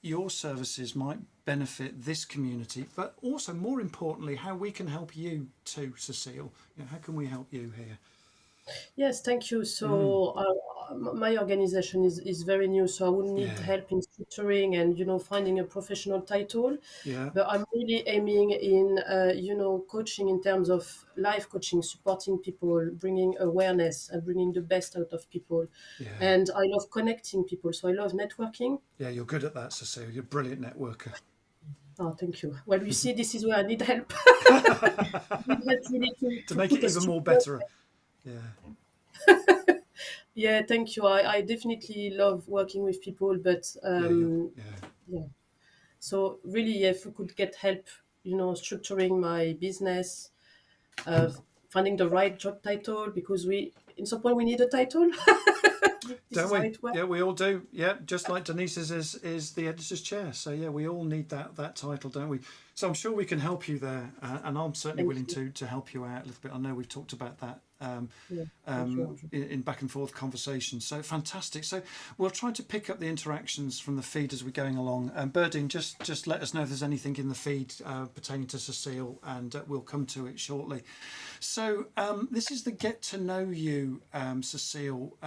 your services might benefit this community, but also more importantly, how we can help you too, Cecile. How can we help you here? Yes, thank you. So my organization is very new, so I would need help in structuring and finding a professional title. But I'm really aiming in coaching in terms of life coaching, supporting people, bringing awareness and bringing the best out of people. And I love connecting people, so I love networking. Yeah, you're good at that, Cecile. You're a brilliant networker. Oh, thank you. Well, you see, this is where I need help. To make it even more better. Yeah, thank you. I definitely love working with people, but so really, if we could get help, structuring my business, finding the right job title, because in some point we need a title. Don't we? Yeah, we all do. Yeah, just like Denise's is the editor's chair. So yeah, we all need that title, don't we? So I'm sure we can help you there, and I'm certainly willing to help you out a little bit. I know we've talked about that in back and forth conversations. So fantastic. So we'll try to pick up the interactions from the feed as we're going along. Birding, just let us know if there's anything in the feed pertaining to Cecile, and we'll come to it shortly. So this is the Get to Know You, Cecile.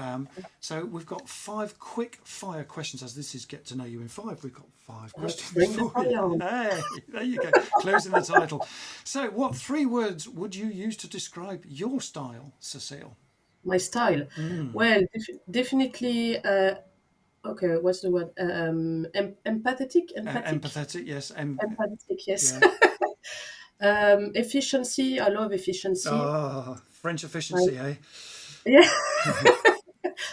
So we've got 5 quick fire questions, as this is Get to Know You in 5. We've got 5 questions for you. Hey, there you go, closing the title. So what 3 words would you use to describe your style, Cecile? My style? Well, definitely, okay, what's the word? Empathetic? Empathetic, yes. Empathetic, yes. Efficiency, I love efficiency. Oh, French efficiency, eh? Yeah.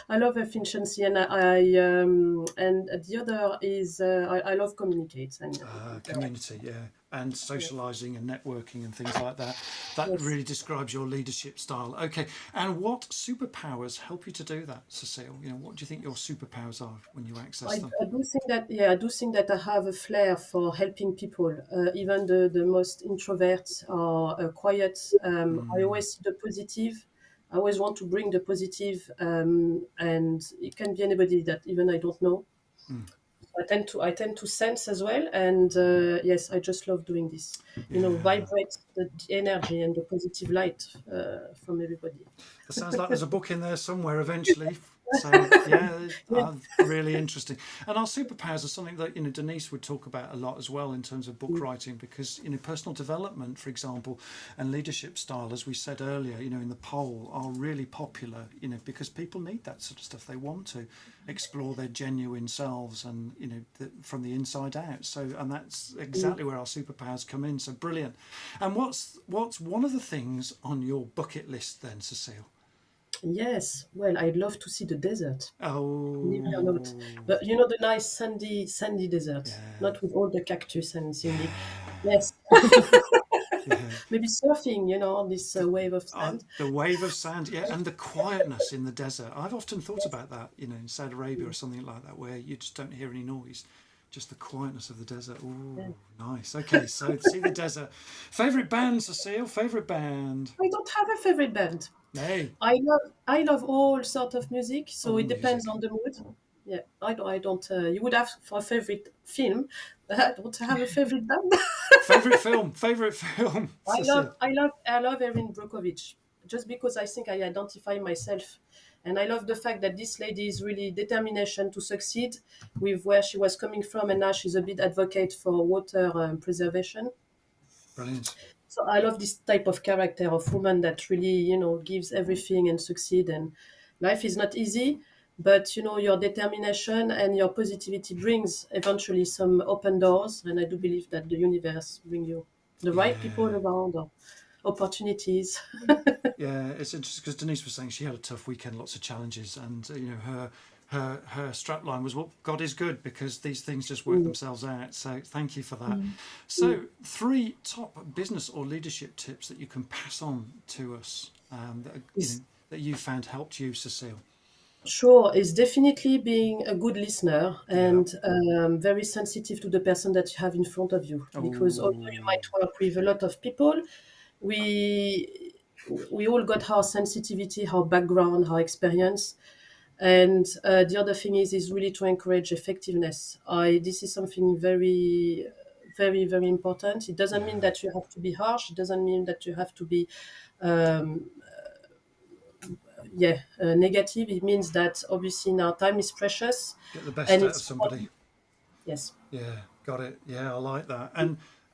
I love efficiency, and and the other is I love communicate. And community, yeah. and socializing and networking and things like that. That really describes your leadership style. Okay, and what superpowers help you to do that, Cecile? What do you think your superpowers are when you access them? I do think that I do think that I have a flair for helping people, even the most introverts or quiet. I always see the positive. I always want to bring the positive, and it can be anybody that even I don't know. I tend to sense as well, and yes, I just love doing this. Vibrate the energy and the positive light from everybody. It sounds like there's a book in there somewhere eventually. So really interesting. And our superpowers are something that Denise would talk about a lot as well in terms of book writing, because personal development, for example, and leadership style, as we said earlier, in the poll, are really popular. Because people need that sort of stuff. They want to explore their genuine selves and from the inside out. So, and that's exactly where our superpowers come in. So brilliant. And what's one of the things on your bucket list then, Cecile? Yes, well, I'd love to see the desert. Oh, Believe it or not. But the nice sandy desert, not with all the cactus and scenic. Yes. Maybe surfing, on this wave of sand. The wave of sand, and the quietness in the desert. I've often thought about that, in Saudi Arabia or something like that, where you just don't hear any noise, just the quietness of the desert. Oh, nice. Okay, so see the desert. Favorite band, Cecile? Favorite band? I don't have a favorite band. Hey. I love all sort of music, so it depends on the mood. Yeah, I don't. You would have for a favorite film, but I don't have a favorite band. Favorite film. I love Erin Brockovich, just because I think I identify myself, and I love the fact that this lady is really determination to succeed with where she was coming from, and now she's a big advocate for water preservation. Brilliant. So I love this type of character of woman that really, gives everything and succeed. And life is not easy, but your determination and your positivity brings eventually some open doors. And I do believe that the universe bring you the right people around, or opportunities. Yeah, it's interesting because Denise was saying she had a tough weekend, lots of challenges, and her strapline was, well, God is good, because these things just work themselves out. So thank you for that. So 3 top business or leadership tips that you can pass on to us that you found helped you, Cecile. Sure, it's definitely being a good listener and very sensitive to the person that you have in front of you. Because although you might work with a lot of people, we all got our sensitivity, our background, our experience. And the other thing is really to encourage effectiveness. This is something very, very, very important. It doesn't mean that you have to be harsh. It doesn't mean that you have to be negative. It means that obviously now time is precious. Get the best out of somebody. Yes. Yeah, got it. Yeah, I like that.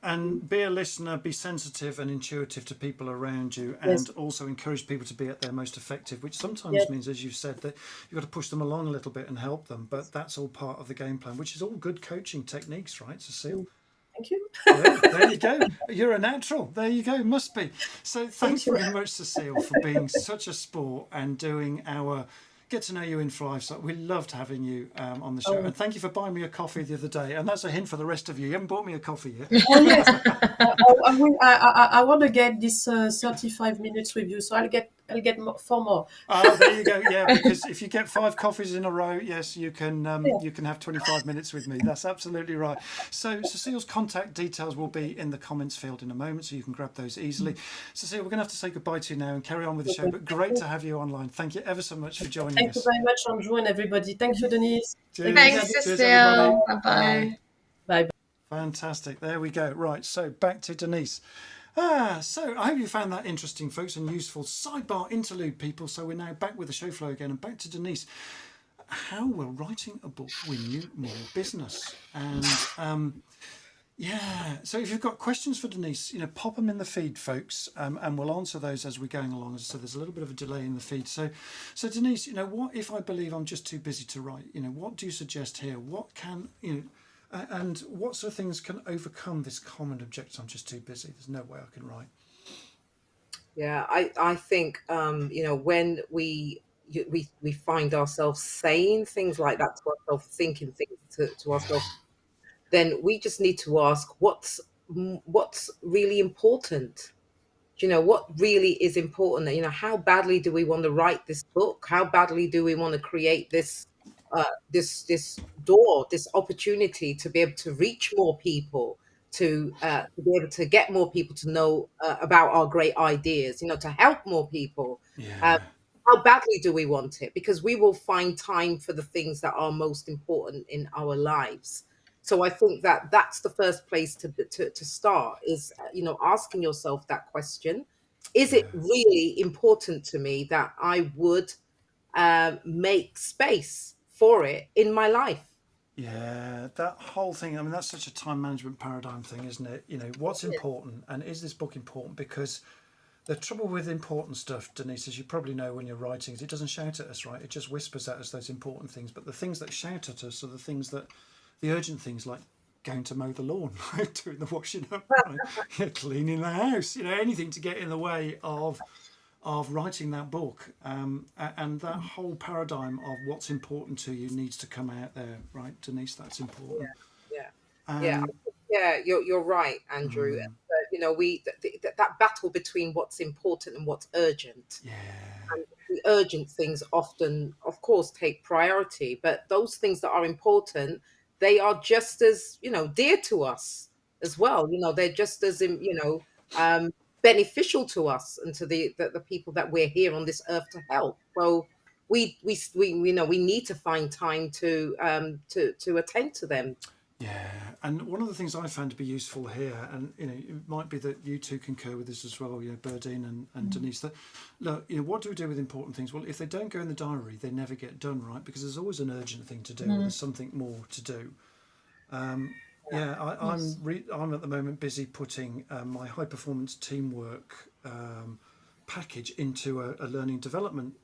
And be a listener, be sensitive and intuitive to people around you, and also encourage people to be at their most effective, which sometimes means, as you've said, that you've got to push them along a little bit and help them. But that's all part of the game plan, which is all good coaching techniques, right, Cecile? Thank you. There you go. You're a natural. There you go. Must be. So thanks very much, Cecile, for being such a sport and doing our Get to Know You in 5. So we loved having you on the show. And thank you for buying me a coffee the other day. And that's a hint for the rest of you. You haven't bought me a coffee yet. Oh, yes. I want to get this 35 minutes with you. So I'll get 4 more. Oh, there you go. Yeah, because if you get 5 coffees in a row, yes, you can have 25 minutes with me. That's absolutely right. So Cecile's contact details will be in the comments field in a moment, so you can grab those easily. Cecile, we're going to have to say goodbye to you now and carry on with the show, but great to have you online. Thank you ever so much for joining us. Thank you very much, Andrew, and everybody. Thank you, Denise. Cheers. Thanks, Cecile. Bye-bye. Bye. Fantastic. There we go. Right, so back to Denise. So I hope you found that interesting, folks, and useful. Sidebar interlude, people. So we're now back with the show flow again, and back to Denise. How will writing a book win you more business? And so if you've got questions for Denise, pop them in the feed, folks, and we'll answer those as we're going along. So there's a little bit of a delay in the feed. So Denise, what if I believe I'm just too busy to write? What do you suggest here? What can and what sort of things can overcome this common objection? I'm just too busy. There's no way I can write. Yeah, I think when we find ourselves saying things like that to ourselves, thinking things to ourselves, then we just need to ask, what's what's really important. What really is important. How badly do we want to write this book? How badly do we want to create this door, this opportunity to be able to reach more people, to be able to get more people to know about our great ideas, to help more people. uh, Yeah. how badly do we want it? Because we will find time for the things that are most important in our lives. So I think that that's the first place to start, is asking yourself that question: is Yeah. it really important to me that I would make space for it in my life? Yeah, that whole thing. I mean, that's such a time management paradigm thing, isn't it? What's important, and is this book important? Because the trouble with important stuff, Denise, as you probably know when you're writing, is it doesn't shout at us, right? It just whispers at us those important things. But the things that shout at us are the urgent things, like going to mow the lawn, like doing the washing up, right? Cleaning the house, anything to get in the way of writing that book. And that whole paradigm of what's important to you needs to come out there, right, Denise? That's important. Yeah, yeah, And yeah. You're right, Andrew. We that battle between what's important and what's urgent. yeah, And the urgent things often, of course, take priority, but those things that are important, they are just as dear to us as well. They're just as beneficial to us and to the people that we're here on this earth to help. So we need to find time to attend to them. yeah. And one of the things I found to be useful here, and it might be that you two concur with this as well, Berdine and Denise, that look, what do we do with important things? Well, if they don't go in the diary, they never get done, right? Because there's always an urgent thing to do, or there's something more to do. Yeah, Yes. I'm at the moment busy putting my high performance teamwork package into a learning development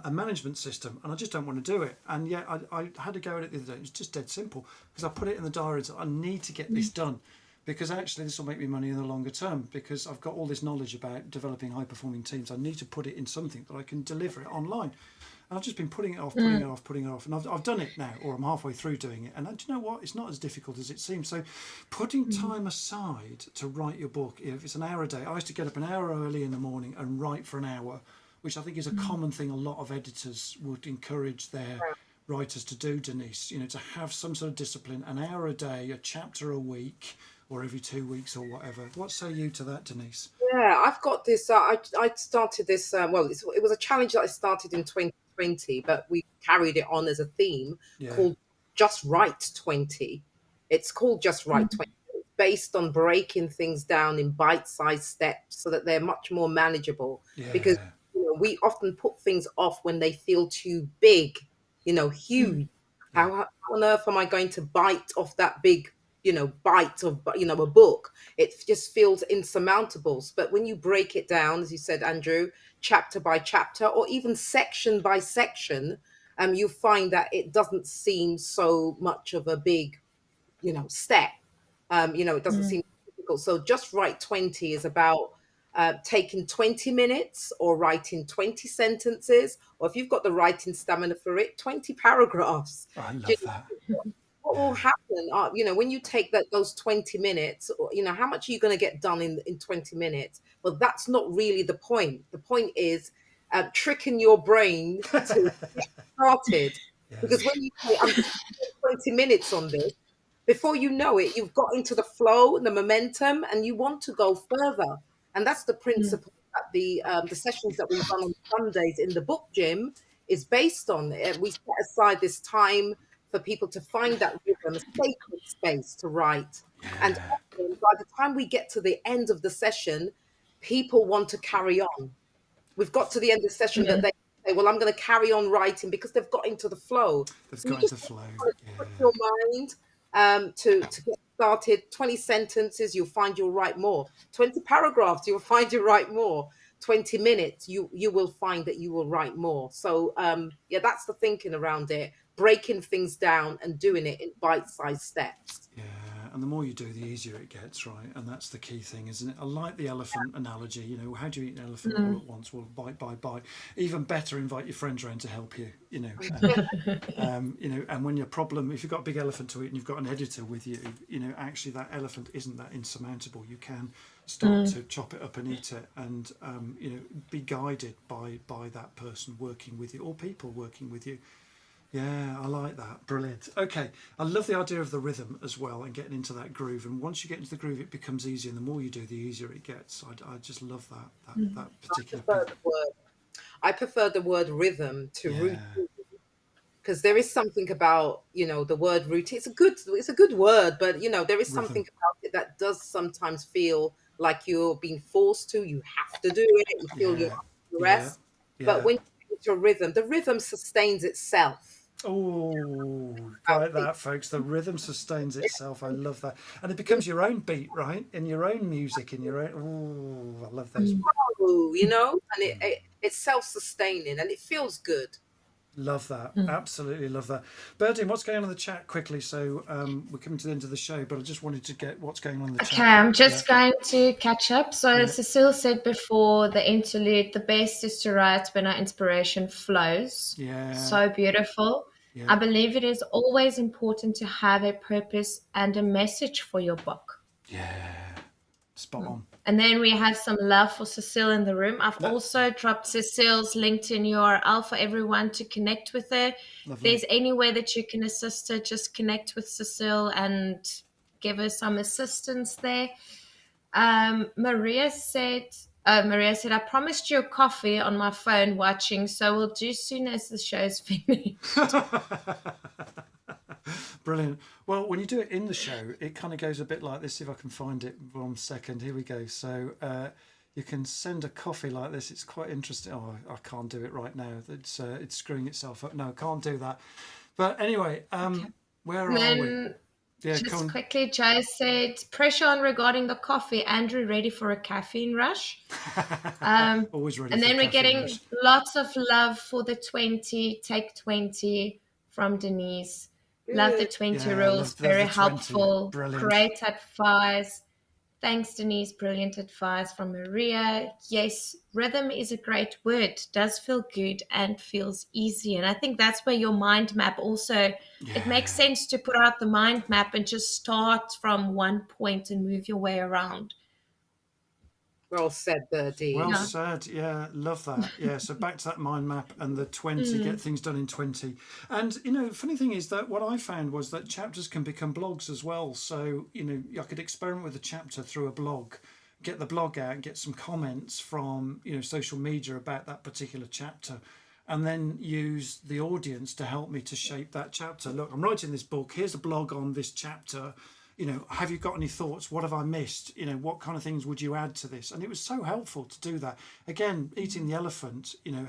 a management system, and I just don't want to do it. And yet I had to go at it the other day. It's just dead simple, because I put it in the diary that I need to get this done, because actually this will make me money in the longer term, because I've got all this knowledge about developing high performing teams. I need to put it in something that I can deliver it online. And I've just been putting it off, and I've done it now, or I'm halfway through doing it. And do you know what? It's not as difficult as it seems. So, putting time aside to write your book, if it's an hour a day, I used to get up an hour early in the morning and write for an hour, which I think is a common thing a lot of editors would encourage their writers to do, Denise. To have some sort of discipline, an hour a day, a chapter a week, or every 2 weeks or whatever. What say you to that, Denise? Yeah, I've got this. I started this. It was a challenge that I started in 2020, but we carried it on as a theme Yeah, called Just Right 20. It's called Just Right 20, based on breaking things down in bite-sized steps so that they're much more manageable. Because yeah, we often put things off when they feel too big, huge. yeah, How on earth am I going to bite off that big, bite of, a book? It just feels insurmountable. But when you break it down, as you said, Andrew, chapter by chapter, or even section by section, you find that it doesn't seem so much of a big, step. It doesn't seem difficult. So Just Write 20 is about taking 20 minutes or writing 20 sentences, or if you've got the writing stamina for it, 20 paragraphs. I Do love you that. what will Yeah, happen, when you take those 20 minutes, or, how much are you going to get done in 20 minutes? Well, that's not really the point. The point is tricking your brain to get started. yeah, Because when you say, I'm going to spend 20 minutes on this, before you know it, you've got into the flow and the momentum, and you want to go further. And that's the principle that the sessions that we run on Sundays in the book gym is based on. We set aside this time for people to find that rhythm, a sacred space to write. And yeah, often, by the time we get to the end of the session, people want to carry on. We've got to the end of the session that they say, well, I'm going to carry on writing, because they've got into the flow. that's So you got just into flow. want to Yeah, put your mind to get started. 20 sentences, you'll find you'll write more. 20 paragraphs, you'll find you write more. 20 minutes, you will find that you will write more. So yeah, that's the thinking around it, breaking things down and doing it in bite-sized steps. yeah. and the more you do, the easier it gets, right? And that's the key thing, isn't it? I like the elephant analogy. You know, how do you eat an elephant all at once? Well, bite, bite, bite. Even better, invite your friends around to help you. You know, you know, and when your problem, if you've got a big elephant to eat and you've got an editor with you, you know, actually that elephant isn't that insurmountable. You can start to chop it up and eat it, and you know, be guided by that person working with you, or people working with you. Yeah, I like that. Brilliant. Okay, I love the idea of the rhythm as well, and getting into that groove. And once you get into the groove, it becomes easier, and the more you do, the easier it gets. I just love that particular bit. I prefer the word rhythm to Yeah, routine, because there is something about, you know, the word routine. It's a good word, but you know, there is something rhythm. about it that does sometimes feel like you're being forced to. You have to do it. You feel you're Yeah, under yeah, rest. But yeah. when you get into a rhythm, the rhythm sustains itself. Oh, About like it. that, folks. The rhythm sustains itself. I love that, and it becomes your own beat, right? In your own music, in your own. Oh, I love those. You know, and it's self-sustaining and it feels good. Love that. Absolutely love that. Birdie, what's going on in the chat quickly? So we're coming to the end of the show, but I just wanted to get what's going on in the Okay, chat. I'm Yeah, just going to catch up. So yeah, Cecile said before the interlude, the best is to write when our inspiration flows. yeah, So beautiful. yeah, I believe it is always important to have a purpose and a message for your book. yeah. Spot on. And then we have some love for Cecile in the room. I've No, also dropped Cecile's LinkedIn URL for everyone to connect with her. If lovely. there's any way that you can assist her, just connect with Cecile and give her some assistance there. Maria said, I promised you a coffee on my phone watching, so we'll do soon as the show's finished. Brilliant. Well, when you do it in the show, it kind of goes a bit like this. See if I can find it 1 second. Here we go. So you can send a coffee like this. It's quite interesting. Oh, I can't do it right now. It's screwing itself up. No, I can't do that. But anyway, where And are we? then Yeah, just quickly, Joe said, pressure on regarding the coffee. Andrew, ready for a caffeine rush? Always ready. And for then a we're caffeine getting rush. lots of love for the 20, take 20 from Denise. Love the 20 Yeah, rules, love very the 20. helpful, Brilliant. great advice. Thanks, Denise. Brilliant advice from Maria. Yes, rhythm is a great word. Does feel good and feels easy. And I think that's where your mind map also, it makes sense to put out the mind map and just start from one point and move your way around. Well said, Birdie. Well Yeah. said. Yeah, love that. Yeah, so back to that mind map and the 20, get things done in 20. And, you know, the funny thing is that what I found was that chapters can become blogs as well. So, you know, I could experiment with a chapter through a blog, get the blog out, get some comments from, you know, social media about that particular chapter, and then use the audience to help me to shape that chapter. Look, I'm writing this book. Here's a blog on this chapter. You know, have you got any thoughts? What have I missed? You know, what kind of things would you add to this? And it was so helpful to do that. Again, eating the elephant, you know,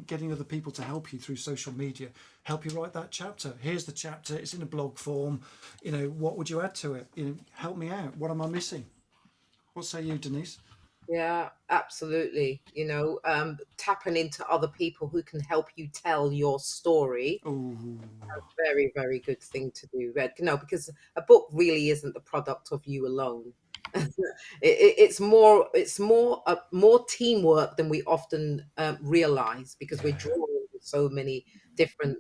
getting other people to help you through social media, help you write that chapter. Here's the chapter. It's in a blog form. You know, what would you add to it? You know, help me out. What am I missing? What say you, Denise? Yeah, absolutely. You know, tapping into other people who can help you tell your story. Oh, Very, very good thing to do. You know, because a book really isn't the product of you alone. It's more teamwork than we often realize, because we're drawing with so many different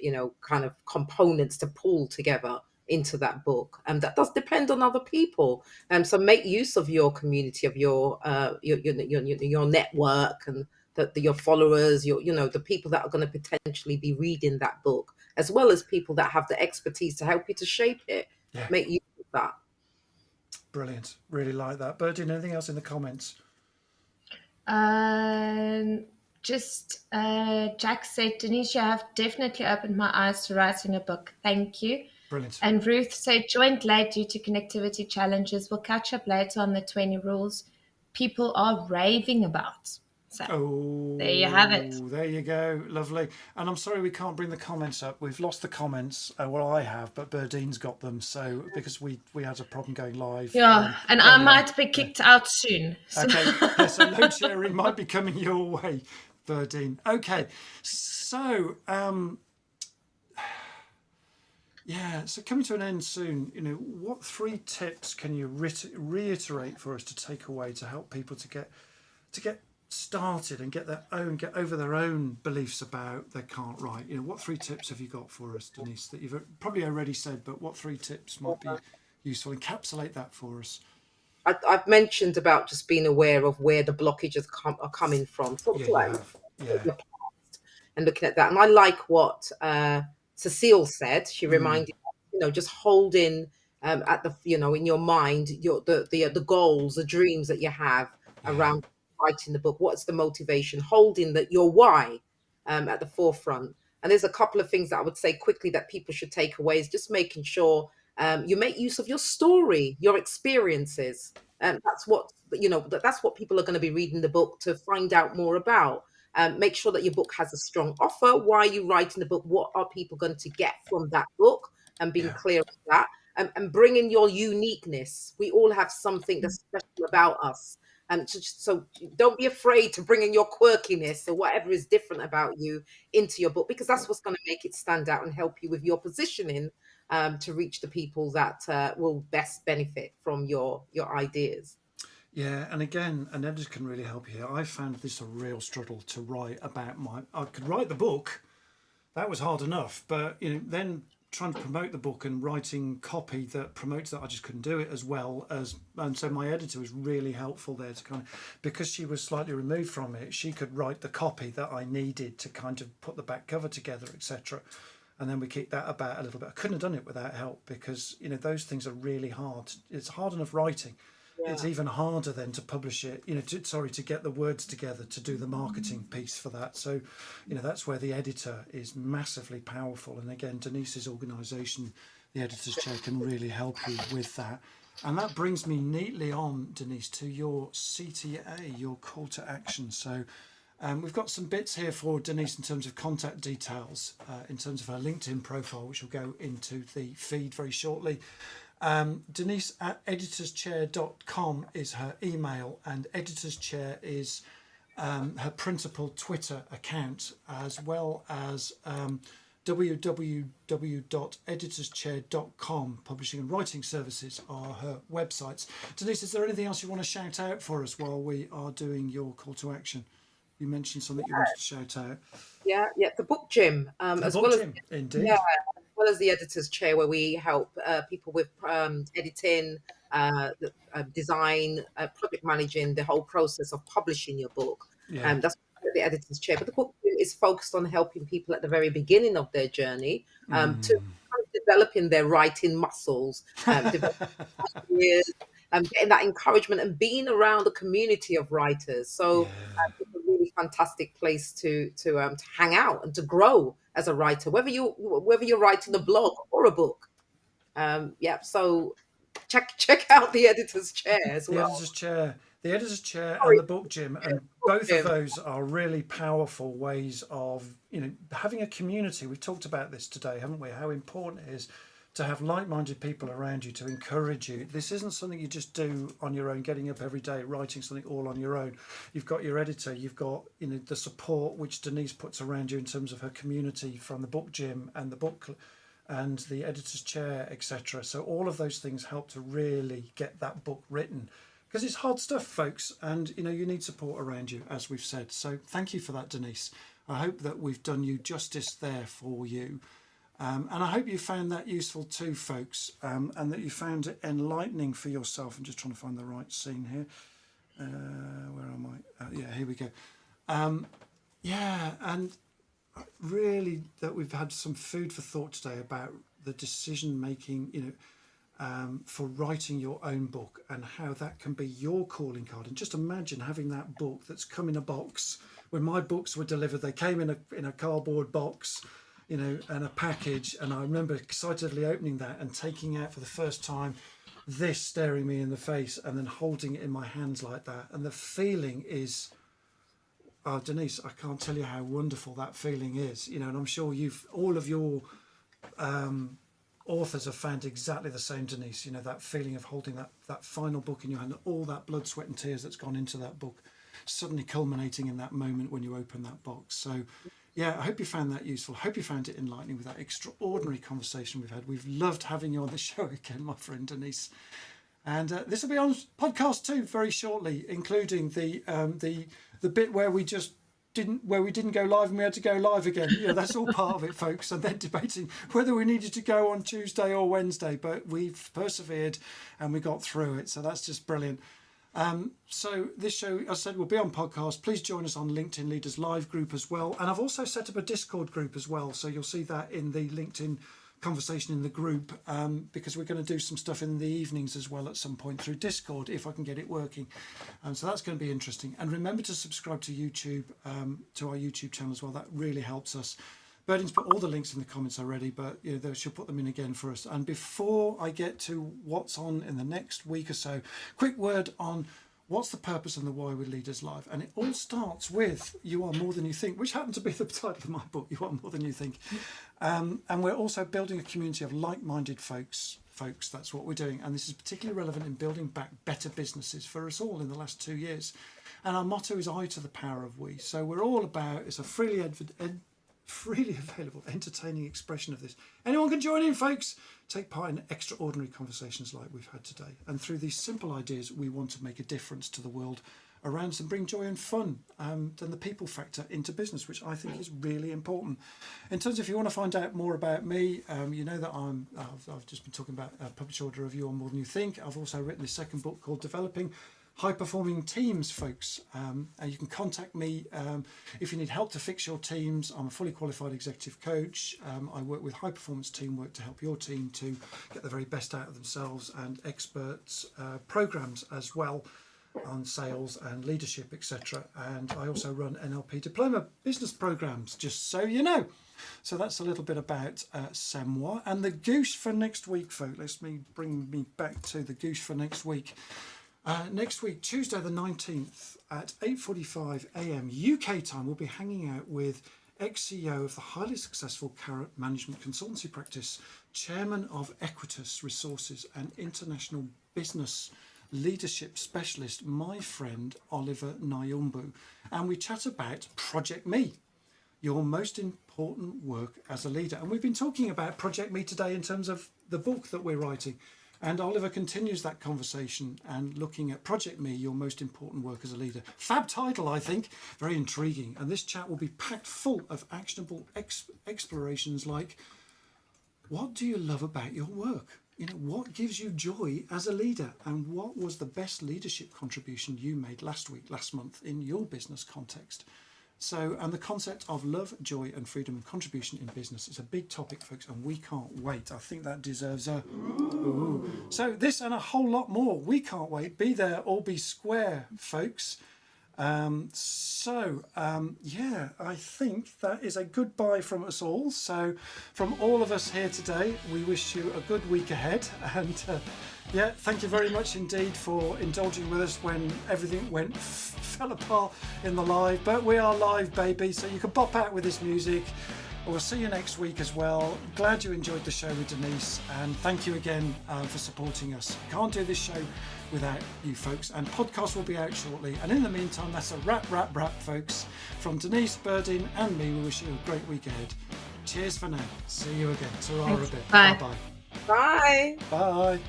you know, kind of components to pull together into that book, and that does depend on other people. So make use of your community, of your network, and your followers, you know, the people that are going to potentially be reading that book, as well as people that have the expertise to help you to shape it. yeah. Make use of that. Brilliant. Really like that. Birdie, anything else in the comments? Jack said, Denise, you have definitely opened my eyes to writing a book. Thank you. Brilliant. And Ruth said, joined late due to connectivity challenges. We'll catch up later on the 20 rules people are raving about. So there you have it. There you go. Lovely. And I'm sorry we can't bring the comments up. We've lost the comments. Well, I have, but Berdine's got them. So because we had a problem going live. Yeah, and I might be kicked out soon. So. Okay. Yeah, so load sharing might be coming your way, Berdine. Okay. So Yeah, so coming to an end soon, what 3 tips can you reiterate for us to take away to help people to get started and get over their own beliefs about they can't write? What 3 tips have you got for us, Denise, that you've probably already said, but what 3 tips might be useful? Encapsulate that for us. I've mentioned about just being aware of where the blockages are coming from. So, Yeah, you like have. Yeah. and looking at that. And I like what Cecile said. She Mm, reminded, just holding at the, in your mind, the goals, the dreams that you have yeah. around writing the book. What's the motivation? Holding that your why at the forefront. And there's a couple of things that I would say quickly that people should take away is just making sure you make use of your story, your experiences. That's what that's what people are going to be reading the book to find out more about. Make sure that your book has a strong offer. Why are you writing the book? What are people going to get from that book? And being Yeah. clear on that. And bring in your uniqueness. We all have something that's special about us. And so don't be afraid to bring in your quirkiness or whatever is different about you into your book, because that's what's going to make it stand out and help you with your positioning to reach the people that will best benefit from your ideas. Yeah, and again, an editor can really help you here. I found this a real struggle to write about I could write the book, that was hard enough, but then trying to promote the book and writing copy that promotes that, I just couldn't do it as well as. And so my editor was really helpful there to kind of, because she was slightly removed from it, she could write the copy that I needed to kind of put the back cover together, etc. And then we kicked that about a little bit. I couldn't have done it without help, because those things are really hard. It's hard enough writing, it's Yeah. even harder then to publish it, to get the words together to do the marketing piece for that. So that's where the editor is massively powerful. And again, Denise's organisation, the Editor's Chair, can really help you with that. And that brings me neatly on, Denise, to your CTA, your call to action. So we've got some bits here for Denise in terms of contact details, in terms of her LinkedIn profile, which will go into the feed very shortly. Denise at editorschair.com is her email, and Editor's Chair is her principal Twitter account, as well as www.editorschair.com. Publishing and writing services are her websites. Denise, is there anything else you want to shout out for us while we are doing your call to action? You mentioned something you wanted to shout out. Yeah, the book gym, The as book well as gym, yeah, indeed. as well as the editor's chair, where we help people with editing, design, project managing the whole process of publishing your book. Yeah. That's the editor's chair. But the book gym is focused on helping people at the very beginning of their journey to kind of developing their writing muscles, developing ideas, getting that encouragement and being around a community of writers. Yeah. So it's a really fantastic place to hang out and to grow as a writer, whether you're writing a blog or a book. So check out the editor's chair as The well. editor's chair, the editor's chair, and Sorry, the book gym, yeah, and book both of gym. those are really powerful ways of having a community. We've talked about this today, haven't we? How important it is to have like-minded people around you to encourage you. This isn't something you just do on your own, getting up every day, writing something all on your own. You've got your editor, you've got the support which Denise puts around you in terms of her community from the book gym and the book and the editor's chair, etc. So all of those things help to really get that book written, because it's hard stuff, folks, and you need support around you, as we've said. So thank you for that, Denise. I hope that we've done you justice there for you. And I hope you found that useful too, folks, and that you found it enlightening for yourself. I'm just trying to find the right scene here. Where am I? Yeah, here we go. Yeah, and really that we've had some food for thought today about the decision making, for writing your own book and how that can be your calling card. And just imagine having that book that's come in a box. When my books were delivered, they came in a cardboard box, and a package. And I remember excitedly opening that and taking out for the first time this staring me in the face and then holding it in my hands like that. And the feeling is, oh, Denise, I can't tell you how wonderful that feeling is, and I'm sure all of your authors have found exactly the same, Denise, that feeling of holding that final book in your hand, all that blood, sweat and tears that's gone into that book, suddenly culminating in that moment when you open that box. So yeah, I hope you found that useful. I hope you found it enlightening with that extraordinary conversation we've had. We've loved having you on the show again, my friend Denise. And this will be on podcast too very shortly, including the bit where we didn't go live and we had to go live again. Yeah, that's all part of it, folks. And then debating whether we needed to go on Tuesday or Wednesday, but we've persevered and we got through it. So that's just brilliant. So this show, as I said, will be on podcast. Please join us on LinkedIn Leaders Live group as well. And I've also set up a Discord group as well. So you'll see that in the LinkedIn conversation in the group, because we're going to do some stuff in the evenings as well at some point through Discord if I can get it working. So that's going to be interesting. And remember to subscribe to YouTube, to our YouTube channel as well. That really helps us. Birding's put all the links in the comments already, but she'll put them in again for us. And before I get to what's on in the next week or so, quick word on what's the purpose and the why with Leaders Live. And it all starts with You Are More Than You Think, which happened to be the title of my book, You Are More Than You Think. And we're also building a community of like-minded folks. That's what we're doing. And this is particularly relevant in building back better businesses for us all in the last 2 years. And our motto is I to the power of we. So we're all about, it's a freely available, entertaining expression of this. Anyone can join in, folks. Take part in extraordinary conversations like we've had today. And through these simple ideas, we want to make a difference to the world around us and bring joy and fun, and the people factor into business, which I think is really important. In terms of if you want to find out more about me, you know that I've just been talking about published order of You Are More Than You Think. I've also written a second book called Developing High-Performing Teams, folks. And you can contact me if you need help to fix your teams. I'm a fully qualified executive coach. I work with high-performance teamwork to help your team to get the very best out of themselves, and experts programs as well on sales and leadership, etc. And I also run NLP diploma business programs, just so you know. So that's a little bit about Semwa. And the goose for next week, folks. Bring me back to the goose for next week. Next week, Tuesday the 19th at 8:45 a.m. UK time, we'll be hanging out with ex-CEO of the highly successful Carrot Management Consultancy Practice, Chairman of Equitas Resources and International Business Leadership Specialist, my friend Oliver Nyumbu. And we chat about Project Me, your most important work as a leader. And we've been talking about Project Me today in terms of the book that we're writing. And Oliver continues that conversation and looking at Project Me, your most important work as a leader. Fab title, I think, very intriguing. And this chat will be packed full of actionable explorations like, what do you love about your work? What gives you joy as a leader? And what was the best leadership contribution you made last month in your business context? So, and the concept of love, joy and freedom and contribution in business is a big topic, folks, and we can't wait. I think that deserves a ooh. So this and a whole lot more. We can't wait. Be there or be square, folks. Yeah, I think that is a goodbye from us all. So from all of us here today, we wish you a good week ahead. And thank you very much indeed for indulging with us when everything fell apart in the live. But we are live, baby, so you can pop out with this music. We'll see you next week as well. Glad you enjoyed the show with Denise, and thank you again for supporting us. Can't do this show without you folks, and podcast will be out shortly. And in the meantime, that's a wrap, folks. From Denise, Birding and me, we wish you a great week ahead. Cheers for now. See you again. Ta-ra a bit. Bye. Bye-bye. Bye. Bye.